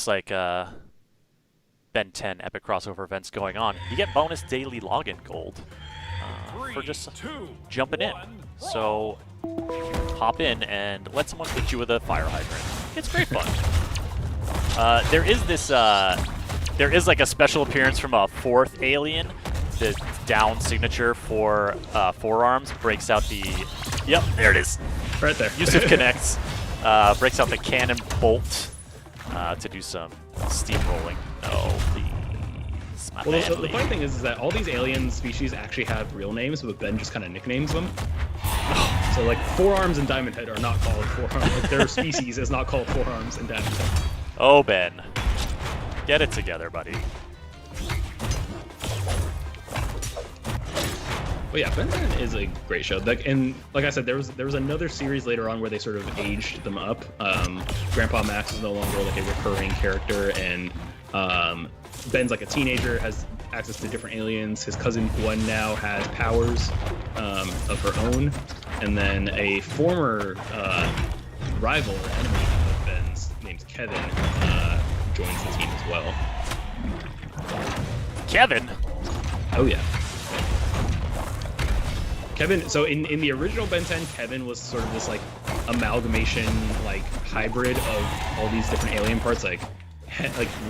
like Ben 10 epic crossover event's going on, you get bonus daily login gold for just jumping in. So hop in and let someone hit you with a fire hydrant. It's great fun. There is like a special appearance from a fourth alien. The down signature for forearms breaks out the. Yep, there it is. Right there. Yusuf connects. Breaks out the cannon bolt to do some steamrolling. No, please. Well, the funny thing is that all these alien species actually have real names, but Ben just kind of nicknames them. So, like, forearms and Diamond Head are not called forearms. Like, their species is not called forearms and Diamond Head. Oh, Ben. Get it together, buddy. But yeah, Ben 10 is a great show. And like I said, there was another series later on where they sort of aged them up. Grandpa Max is no longer like a recurring character, and Ben's like a teenager, has access to different aliens. His cousin Gwen now has powers of her own, and then a former rival or enemy of Ben's, named Kevin, joins the team as well. Kevin? Oh yeah. Kevin, so in the original Ben 10, Kevin was sort of this like amalgamation, like hybrid of all these different alien parts, like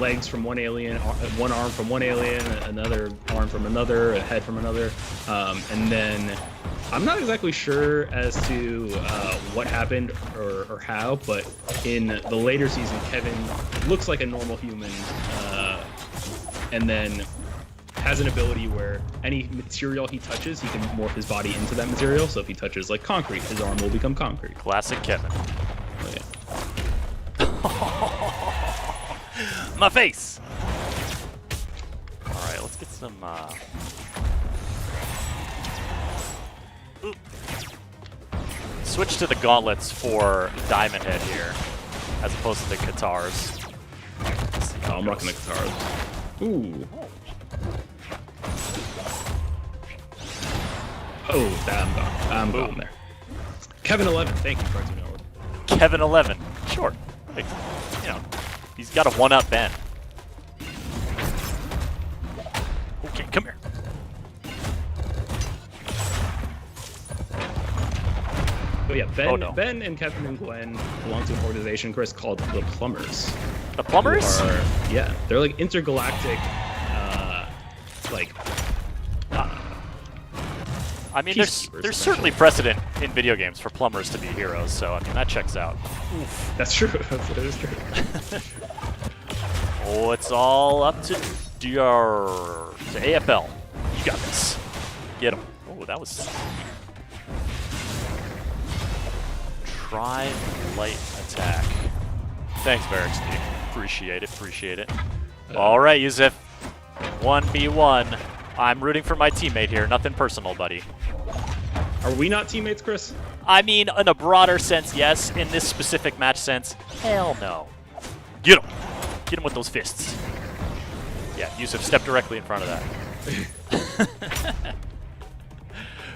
legs from one alien, one arm from one alien, another arm from another, a head from another, and then I'm not exactly sure as to what happened or how, but in the later season, Kevin looks like a normal human, and then has an ability where any material he touches, he can morph his body into that material. So if he touches like concrete, his arm will become concrete. Classic Kevin. Oh, yeah. My face! Alright, let's get some... Ooh. Switch to the gauntlets for Diamond Head here, as opposed to the Katars. Oh, I'm rocking the Katars. Ooh. Oh, I'm gone there. Kevin 11, thank you, Cartoon Network. Kevin 11, sure. Like, you know, he's got a one-up Ben. Okay, come here. Oh yeah, Ben, Oh, no. Ben and Kevin and Gwen belong to an organization, Chris, called the Plumbers. The Plumbers? Yeah, they're like intergalactic, like. I mean, there's certainly precedent in video games for plumbers to be heroes, so I mean that checks out. Oof. That's true. That is true. Oh, it's all up to AFL. You got this. Get him. Oh, that was. Try light attack. Thanks, Varix. Appreciate it. Appreciate it. All right, Yusuf. 1v1. I'm rooting for my teammate here. Nothing personal, buddy. Are we not teammates, Chris? I mean, in a broader sense, yes. In this specific match sense, hell no. Get him. Get him with those fists. Yeah, Yusuf, step directly in front of that.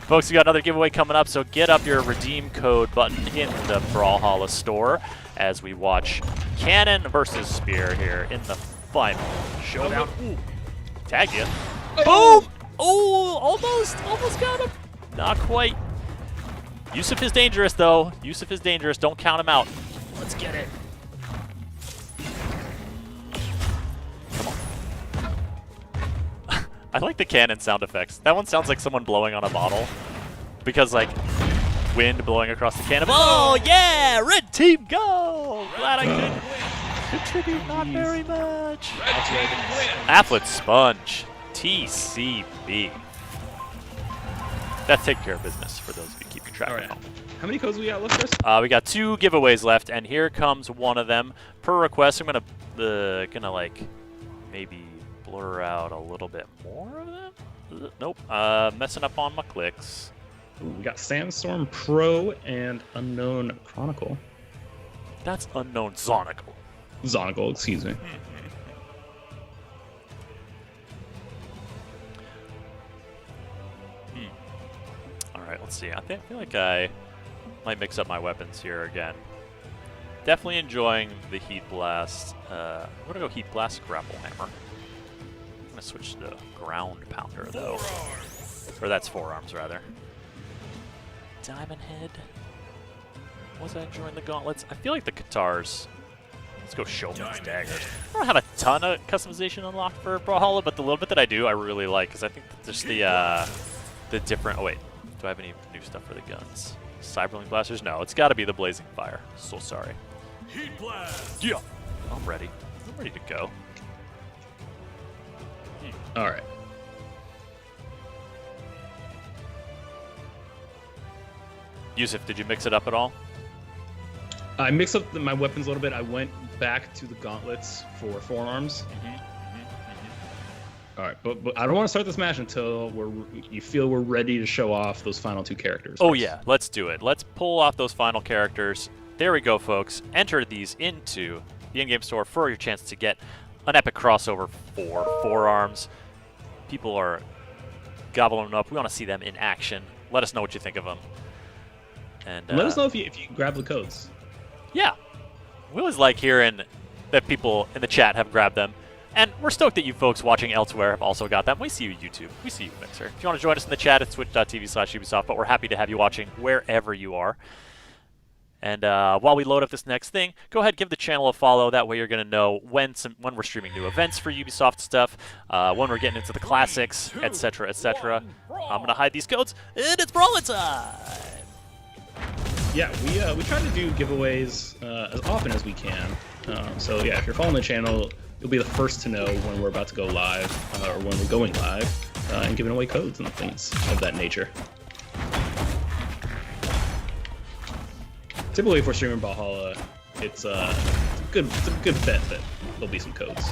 Folks, we got another giveaway coming up, so get up your redeem code button in the Brawlhalla store as we watch Cannon versus Spear here in the final showdown. Ooh. Tag you. Oh. Boom! Oh, almost got him. Not quite. Yusuf is dangerous, though. Yusuf is dangerous. Don't count him out. Let's get it. Come on. I like the cannon sound effects. That one sounds like someone blowing on a bottle. Because, like, wind blowing across the cannon. Oh, yeah! Red team, go! Glad I could contribute not very much. Applet Sponge. TCB. That's taking care of business for those of you keeping track of them. How many codes we got left, Chris? We got 2 giveaways left, and here comes one of them. Per request, I'm gonna like maybe blur out a little bit more of them. Nope. Messing up on my clicks. Ooh, we got Sandstorm Pro and Unknown Chronicle. That's Unknown Zonicle. Zonicle, excuse me. All right, let's see. I feel like I might mix up my weapons here again. Definitely enjoying the Heat Blast. I'm gonna go Heat Blast Grapple Hammer. I'm gonna switch to Ground Pounder though. Or that's forearms rather. Diamond Head. Was I enjoying the gauntlets? I feel like the Katars. Let's go Showman's Dagger. I don't have a ton of customization unlocked for Brawlhalla, but the little bit that I do, I really like, because I think that just the different. Oh wait, do I have any new stuff for the guns? Cyberlink blasters? No, it's got to be the Blazing Fire. So sorry. Heat blast. Yeah, I'm ready. I'm ready to go. All right. Yusuf, did you mix it up at all? I mixed up my weapons a little bit. I went back to the gauntlets for forearms. All right, but I don't want to start this match until you feel we're ready to show off those final 2 characters. Oh yeah, let's do it. Let's pull off those final characters. There we go, folks. Enter these into the in-game store for your chance to get an epic crossover for forearms. People are gobbling them up. We want to see them in action. Let us know what you think of them. And let us know if you grab the codes. Yeah, we always like hearing that people in the chat have grabbed them. And we're stoked that you folks watching elsewhere have also got them. We see you, YouTube. We see you, Mixer. If you want to join us in the chat, it's twitch.tv/Ubisoft, but we're happy to have you watching wherever you are. And while we load up this next thing, go ahead, give the channel a follow. That way you're going to know when we're streaming new events for Ubisoft stuff, when we're getting into the classics, etc., etc. I'm going to hide these codes, and it's Brawlhalla time! Yeah, we try to do giveaways as often as we can. So yeah, if you're following the channel, you'll be the first to know when we're about to go live or when we're going live and giving away codes and things of that nature. Typically, if we're streaming Brawlhalla, it's a good bet that there'll be some codes.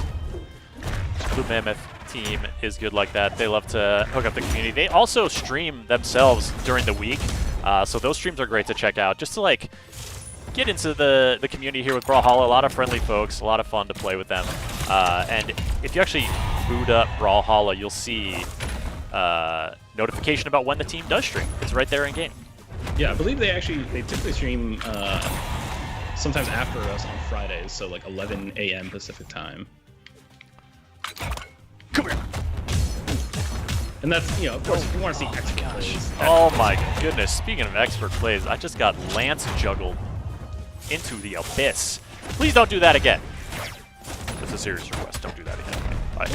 Blue Mammoth team is good like that. They love to hook up the community. They also stream themselves during the week, so those streams are great to check out. Just to like get into the community here with Brawlhalla. A lot of friendly folks, a lot of fun to play with them. And if you actually boot up Brawlhalla, you'll see notification about when the team does stream. It's right there in game. Yeah, I believe they typically stream sometimes after us on Fridays, so like 11 a.m. Pacific time. Come here. And that's, you know, of course, if you want to see expert plays. Oh my goodness. Speaking of expert plays, I just got Lance juggled into the abyss. Please don't do that again. That's a serious request. Don't do that again. I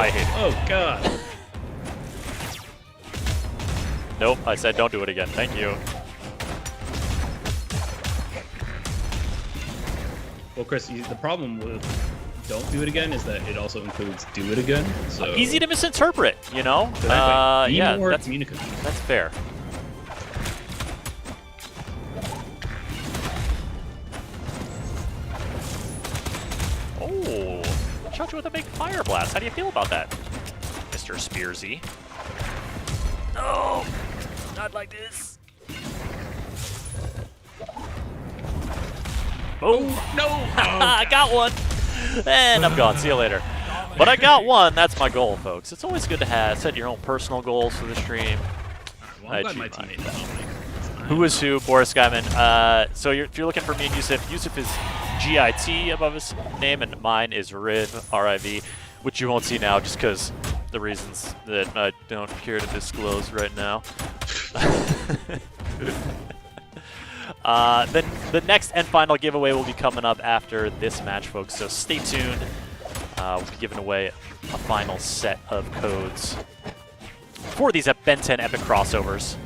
hate it. Oh, God. Nope, I said don't do it again. Thank you. Well, Chris, the problem with don't do it again is that it also includes do it again. So easy to misinterpret, you know? Exactly. Yeah, more that's communicative. That's fair. Oh, shot you with a big fire blast. How do you feel about that, Mr. Spearsy? No, not like this. Boom. No! I got one. And I'm gone. See you later. But I got one. That's my goal, folks. It's always good to set your own personal goals for the stream. Well, I'm glad my teammate doesn't like it. Who is who? Boris Skyman. So if you're looking for me and Yusuf, Yusuf is GIT above his name, and mine is Riv, R-I-V, which you won't see now just because the reasons that I don't care to disclose right now. Then the next and final giveaway will be coming up after this match, folks. So stay tuned. We'll be giving away a final set of codes for these Ben 10 Epic crossovers.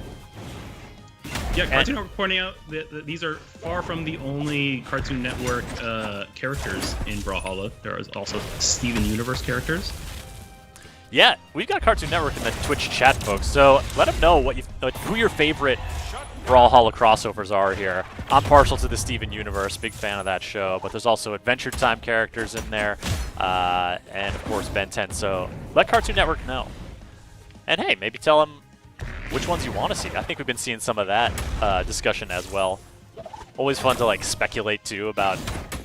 Yeah, Cartoon Network pointing out that these are far from the only Cartoon Network characters in Brawlhalla. There is also Steven Universe characters. Yeah, we've got Cartoon Network in the Twitch chat, folks. So let them know what who your favorite Brawlhalla crossovers are here. I'm partial to the Steven Universe, big fan of that show, but there's also Adventure Time characters in there, and of course Ben 10. So let Cartoon Network know. And hey, maybe tell them which ones you want to see. I think we've been seeing some of that discussion as well. Always fun to like speculate too about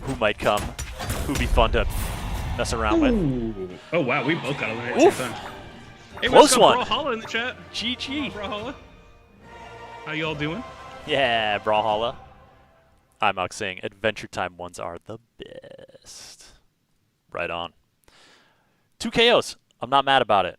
who might come, who'd be fun to mess around with. Oh wow, we both got eliminated at the same time. Hey, close one. Brawlhalla in the chat. GG. Brawlhalla. How y'all doing? Yeah, Brawlhalla. I'm Mux saying Adventure Time ones are the best. Right on. 2 KOs. I'm not mad about it.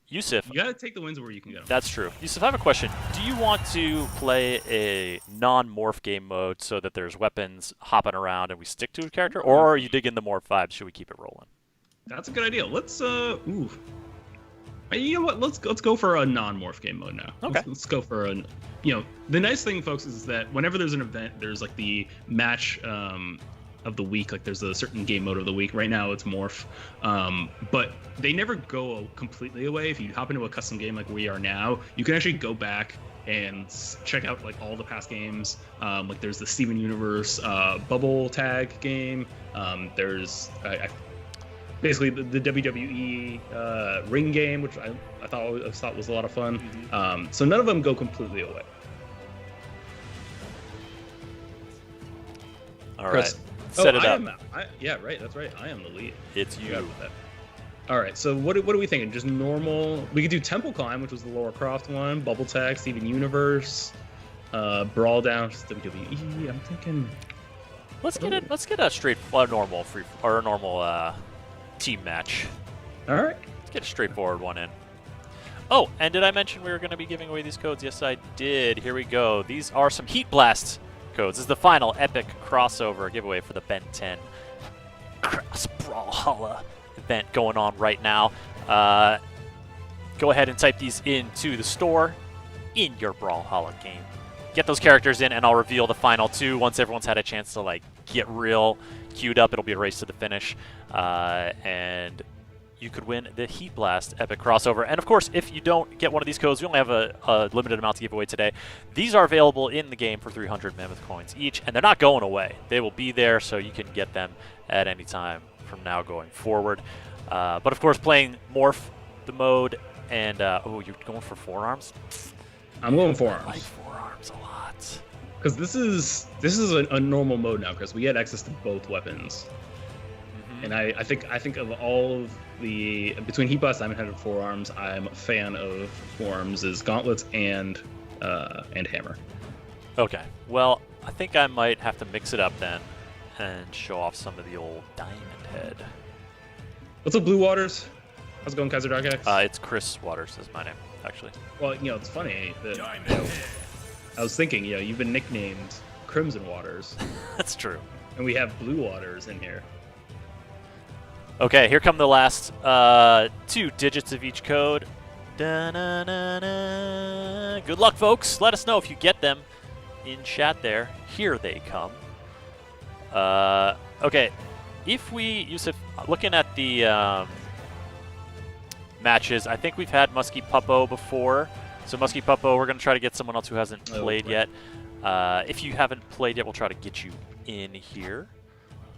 Yusuf. You gotta take the wins where you can get them. That's true. Yusuf, I have a question. Do you want to play a non-morph game mode so that there's weapons hopping around and we stick to a character, or are you digging the morph vibes? Should we keep it rolling? That's a good idea. Let's ooh. You know what? Let's go for a non-morph game mode now. Okay. Let's go for a. The nice thing, folks, is that whenever there's an event, there's like the match of the week. Like there's a certain game mode of the week. Right now it's morph, but they never go completely away. If you hop into a custom game like we are now, you can actually go back and check out like all the past games. Like there's the Steven Universe bubble tag game. There's basically the WWE ring game, which I thought was a lot of fun. So none of them go completely away. All Chris, right. Set it up. Yeah, right. That's right. I am the lead. It's you. All right. So what are we thinking? Just normal. We could do Temple Climb, which was the Laura Croft one. Bubble Tag, Steven Universe, Brawl Down, WWE. I'm thinking. Let's get a normal team match. All right. Let's get a straightforward one in. Oh, and did I mention we were going to be giving away these codes? Yes, I did. Here we go. These are some Heat Blast codes. This is the final epic crossover giveaway for the Ben 10 Cross Brawlhalla event going on right now. Go ahead and type these into the store in your Brawlhalla game. Get those characters in, and I'll reveal the final 2 once everyone's had a chance to like get real queued up. It'll be a race to the finish, and you could win the Heat Blast Epic Crossover. And of course, if you don't get one of these codes, we only have a limited amount to give away today. These are available in the game for 300 Mammoth coins each, and they're not going away. They will be there, so you can get them at any time from now going forward. But of course, playing Morph, the mode, and oh, you're going for forearms? I'm going forearms. I like forearms a lot. Because this is a normal mode now, Chris. We had access to both weapons. And I think of all of the between Heat Blast, Diamond Head, and Forearms, I'm a fan of Forearms is Gauntlets and Hammer. Okay, well, I think I might have to mix it up then and show off some of the old Diamond Head. What's up, Blue Waters? How's it going, Kaiser Dark X? It's Chris Waters is my name, actually. Well, it's funny that I was thinking, you've been nicknamed Crimson Waters. That's true. And we have Blue Waters in here. Okay, here come the last 2 digits of each code. Da-na-na-na. Good luck, folks. Let us know if you get them in chat there. Here they come. Okay, if we, Yusuf, looking at the matches, I think we've had Musky Puppo before. So Musky Puppo, we're going to try to get someone else who hasn't played yet. If you haven't played yet, we'll try to get you in here.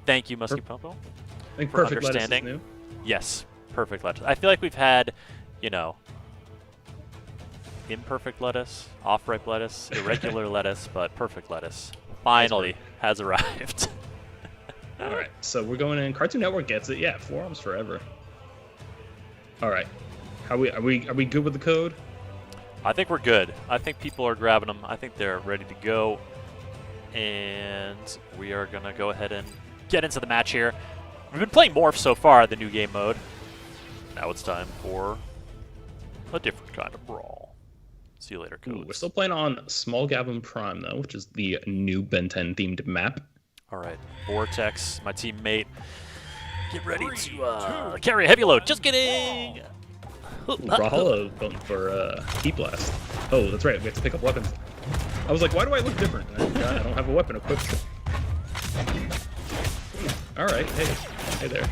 Thank you, Musky Puppo. I think for Perfect understanding. Lettuce is new. Yes, Perfect Lettuce. I feel like we've had, imperfect lettuce, off-ripe lettuce, irregular lettuce, but perfect lettuce finally has arrived. All right, so we're going in. Cartoon Network gets it. Yeah, Forearms forever. All right, are we good with the code? I think we're good. I think people are grabbing them. I think they're ready to go, and we are gonna go ahead and get into the match here. We've been playing Morph so far, the new game mode. Now it's time for a different kind of brawl. See you later, Ooh, codes. we're still playing on Small Gavin Prime, though, which is the new Ben 10 themed map. All right, Vortex, my teammate. Get ready to carry a heavy load. Just kidding. Ooh, Brawlhalla going for Heat Blast. Oh, that's right. We have to pick up weapons. I was like, why do I look different? I don't have a weapon equipped. All right. Hey there.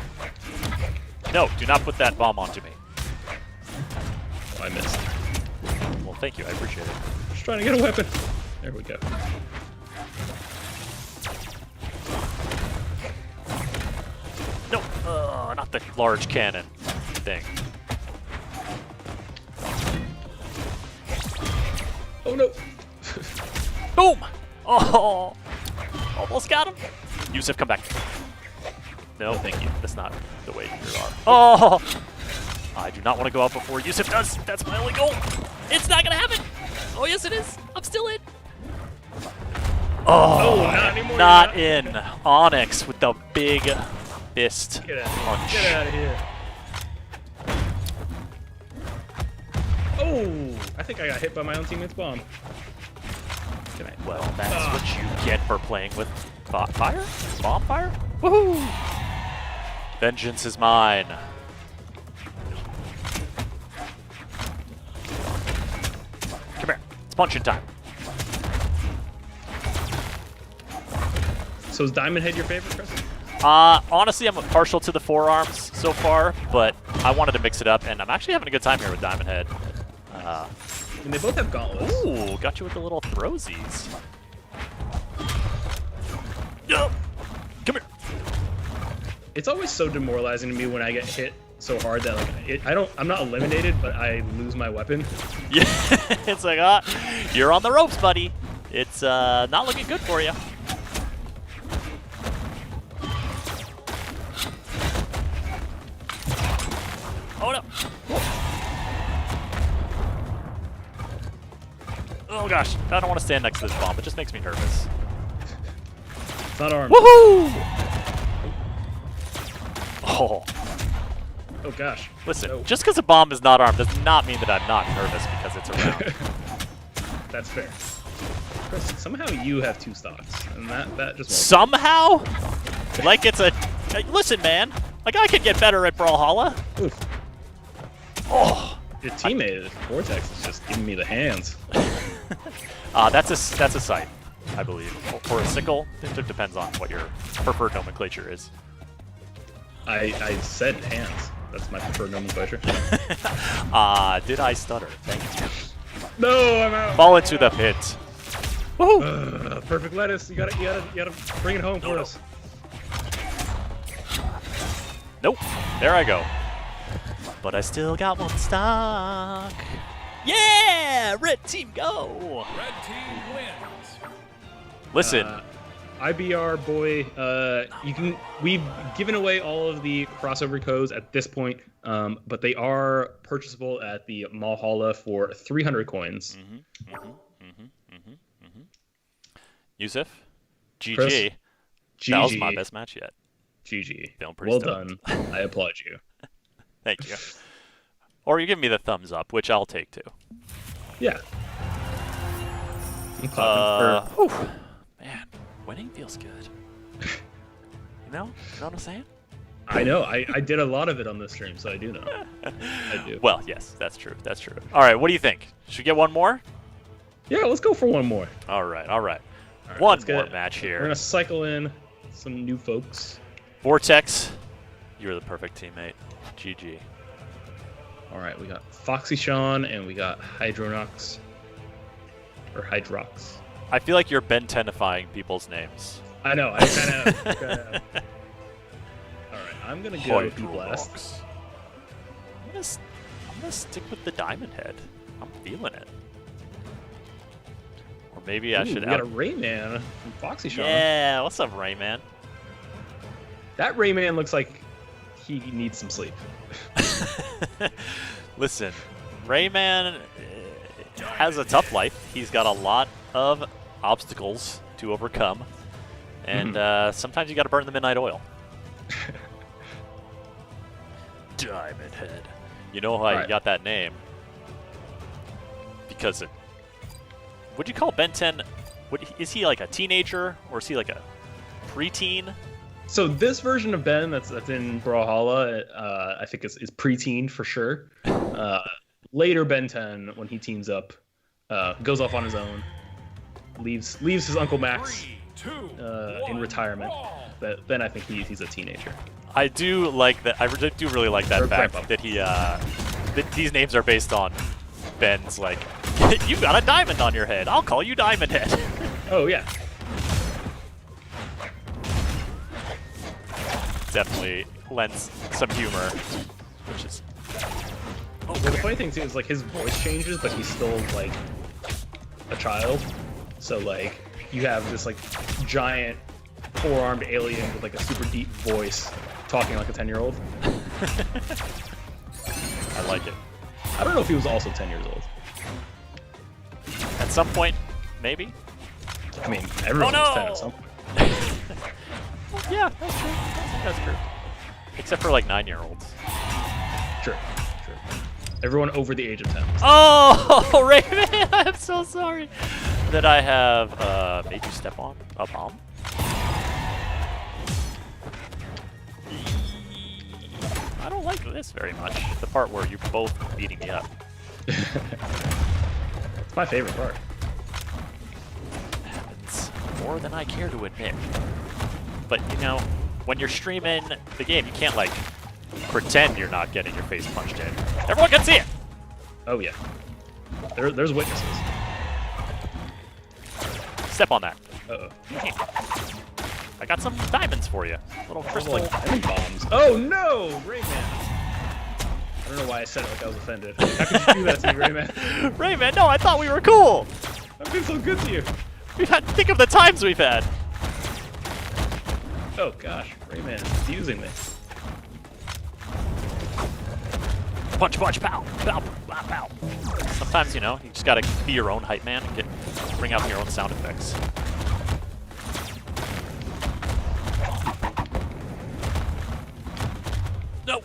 No, do not put that bomb onto me. Oh, I missed. Well, thank you. I appreciate it. Just trying to get a weapon. There we go. No, not the large cannon thing. Oh no! Boom! Oh, almost got him. Yusuf, come back. No, thank you. That's not the way you are. Oh! I do not want to go out before Yusuf does. That's my only goal. It's not going to happen. Oh, yes, it is. I'm still in. Oh, not anymore. not in. Onyx with the big fist Get out of here. punch. Get out of here. Oh! I think I got hit by my own teammate's bomb. Well, that's what you get for playing with fire? Bomb fire? Woohoo! Vengeance is mine. Come here. It's punching time. So is Diamond Head your favorite, Chris? Honestly, I'm partial to the forearms so far, but I wanted to mix it up, and I'm actually having a good time here with Diamond Head. And they both have gauntlets. Ooh, got you with the little throwsies. Yup. Come here. It's always so demoralizing to me when I get hit so hard that like I'm not eliminated, but I lose my weapon. Yeah, it's like, you're on the ropes, buddy. It's not looking good for you. Oh no. Oh gosh, I don't want to stand next to this bomb. It just makes me nervous. It's not armed. Woohoo! Oh, Oh gosh. listen, No. just because a bomb is not armed does not mean that I'm not nervous because it's around. That's fair. Chris, somehow you have 2 stocks, and that just won't. Somehow? Like it's a... listen, man. Like I could get better at Brawlhalla. Oof. Oh. Your teammate, Vortex, is just giving me the hands. That's a sight, I believe. Or a sickle. It depends on what your preferred nomenclature is. I said hands. That's my preferred nomenclature. Did I stutter? Thank you. No, I'm out. Fall into the pit. Woohoo! Perfect lettuce. You gotta bring it home for us. Nope. There I go. But I still got 1 stock. Yeah! Red team, go! Red team wins. Listen. IBR boy, we've given away all of the crossover codes at this point, but they are purchasable at the Brawlhalla for 300 coins. Yusuf? GG. Chris? That was GG. my best match yet. GG. Feeling pretty Well stoked. done. I applaud you. Thank you. Or you give me the thumbs up, which I'll take too. Yeah. I'm clapping for- Whew. Man, winning feels good. You know what I'm saying? I know. I did a lot of it on this stream, so I do know. I do. Well, yes, that's true. That's true. All right, what do you think? Should we get one more? Yeah, let's go for one more. All right, all right. All right, One let's more get- match We're here. gonna cycle in some new folks. Vortex, you're the perfect teammate. GG. All right, we got Foxy Sean and we got Hydronox. Or Hydrox. I feel like you're Ben 10ifying people's names. I know. I kind of. All right, I'm gonna go with Blast. I'm gonna stick with the Diamond Head. I'm feeling it. Or maybe I Ooh, should. we got a Rayman from Foxy Sean. Yeah, what's up, Rayman? That Rayman looks like he needs some sleep. Listen, Rayman has a tough life. He's got a lot of obstacles to overcome, and sometimes you got to burn the midnight oil. Diamond Head. You know how you got that name? Because it would you call Ben 10? Is he like a teenager or is he like a preteen? So this version of Ben that's in Brawlhalla, I think is preteen for sure. Later Ben 10, when he teams up, goes off on his own, leaves his Uncle Max 3, 2, in 1, retirement. brawl. But then I think he's a teenager. I do like that. I do really like that Or fact grandpa. that he that these names are based on Ben's like, you've got a diamond on your head. I'll call you Diamond Head. Oh yeah. Definitely lends some humor, which is. Yeah, the funny thing too is like his voice changes, but he's still like a child. So like you have this like giant four-armed alien with like a super deep voice talking like a 10-year-old. I like it. I don't know if he was also 10 years old. At some point, maybe. I mean, everyone Oh, was 10 no! at some point. Yeah, that's true. I think that's true. Except for like 9-year-olds. True. Everyone over the age of 10. Oh, Raven! I'm so sorry. That I have made you step on a bomb. I don't like this very much. The part where you're both beating me up. It's my favorite part. Happens more than I care to admit. But you know, when you're streaming the game, you can't like pretend you're not getting your face punched in. Everyone can see it. Oh yeah. There's witnesses. Step on that. Uh-oh. I got some diamonds for you. Little crystal. Diamond bombs. Oh no, Rayman. I don't know why I said it like I was offended. How could you do that to me, Rayman? Rayman, no, I thought we were cool. I've been so good to you. Think of the times we've had. Oh gosh, Rayman is abusing me. Punch, punch, pow, pow, pow, pow. Sometimes, you know, you just gotta be your own hype man and bring out your own sound effects. No.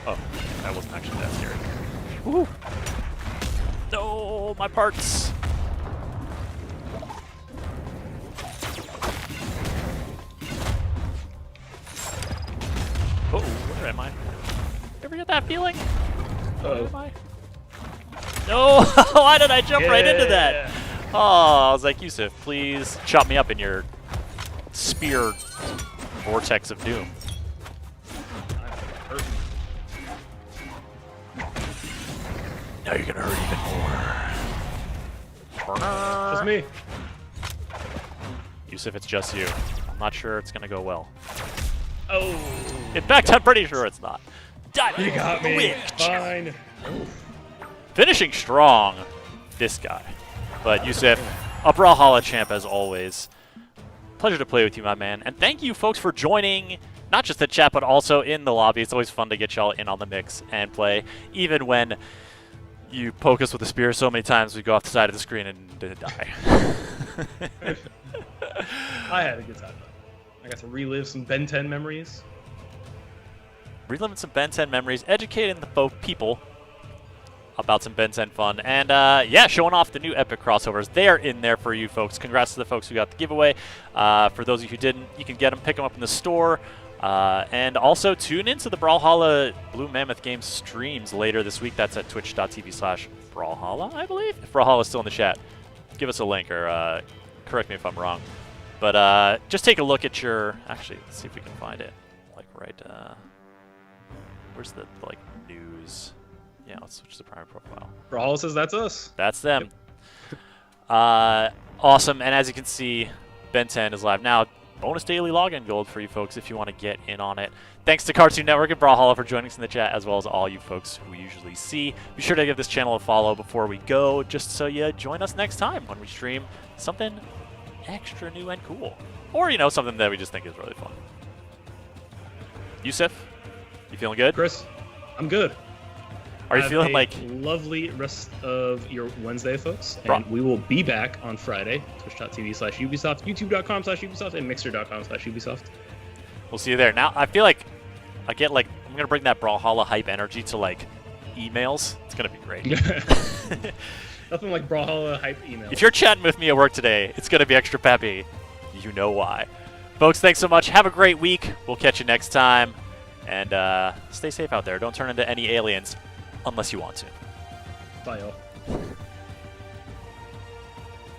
Oh, that wasn't actually that scary. Woo. No, my parts. Oh, where am I? Ever get that feeling? Where am I? No! Why did I jump right into that? Oh, I was like, Yusuf, please chop me up in your spear vortex of doom. Now you're gonna hurt even more. Just me. Yusuf, it's just you. I'm not sure it's gonna go well. Oh. In fact, I'm pretty sure it's not. Diamond You got me. Witch. Fine. Finishing strong, this guy. But Yusuf, a Brawlhalla champ as always. Pleasure to play with you, my man. And thank you, folks, for joining, not just the chat, but also in the lobby. It's always fun to get y'all in on the mix and play, even when you poke us with a spear so many times we go off the side of the screen and die. I had a good time though. I got to relive some Ben 10 memories. Reliving some Ben 10 memories, educating the people about some Ben 10 fun, and yeah, showing off the new epic crossovers. They are in there for you folks. Congrats to the folks who got the giveaway. For those of you who didn't, you can get them, pick them up in the store, and also tune into the Brawlhalla Blue Mammoth Games streams later this week. That's at twitch.tv/Brawlhalla, I believe. If Brawlhalla is still in the chat, give us a link or correct me if I'm wrong. But just take a look at your. Actually, let's see if we can find it. Like right. Where's the like news? Yeah, let's switch to primary profile. Brawlhalla says that's us. That's them. Awesome, and as you can see, Ben 10 is live now. Bonus daily login gold for you folks if you want to get in on it. Thanks to Cartoon Network and Brawlhalla for joining us in the chat, as well as all you folks who we usually see. Be sure to give this channel a follow before we go, just so you join us next time when we stream something extra new and cool. Or, you know, something that we just think is really fun. Yusuf, you feeling good? Chris, I'm good. Are you Have feeling a like... lovely rest of your Wednesday, folks. And we will be back on Friday. Twitch.tv/Ubisoft, YouTube.com/Ubisoft, and Mixer.com/Ubisoft. We'll see you there. Now, I feel like I get like... I'm going to bring that Brawlhalla hype energy to like emails. It's going to be great. Nothing like Brawlhalla hype email. If you're chatting with me at work today, it's going to be extra peppy. You know why. Folks, thanks so much. Have a great week. We'll catch you next time. And stay safe out there. Don't turn into any aliens unless you want to. Bye, y'all.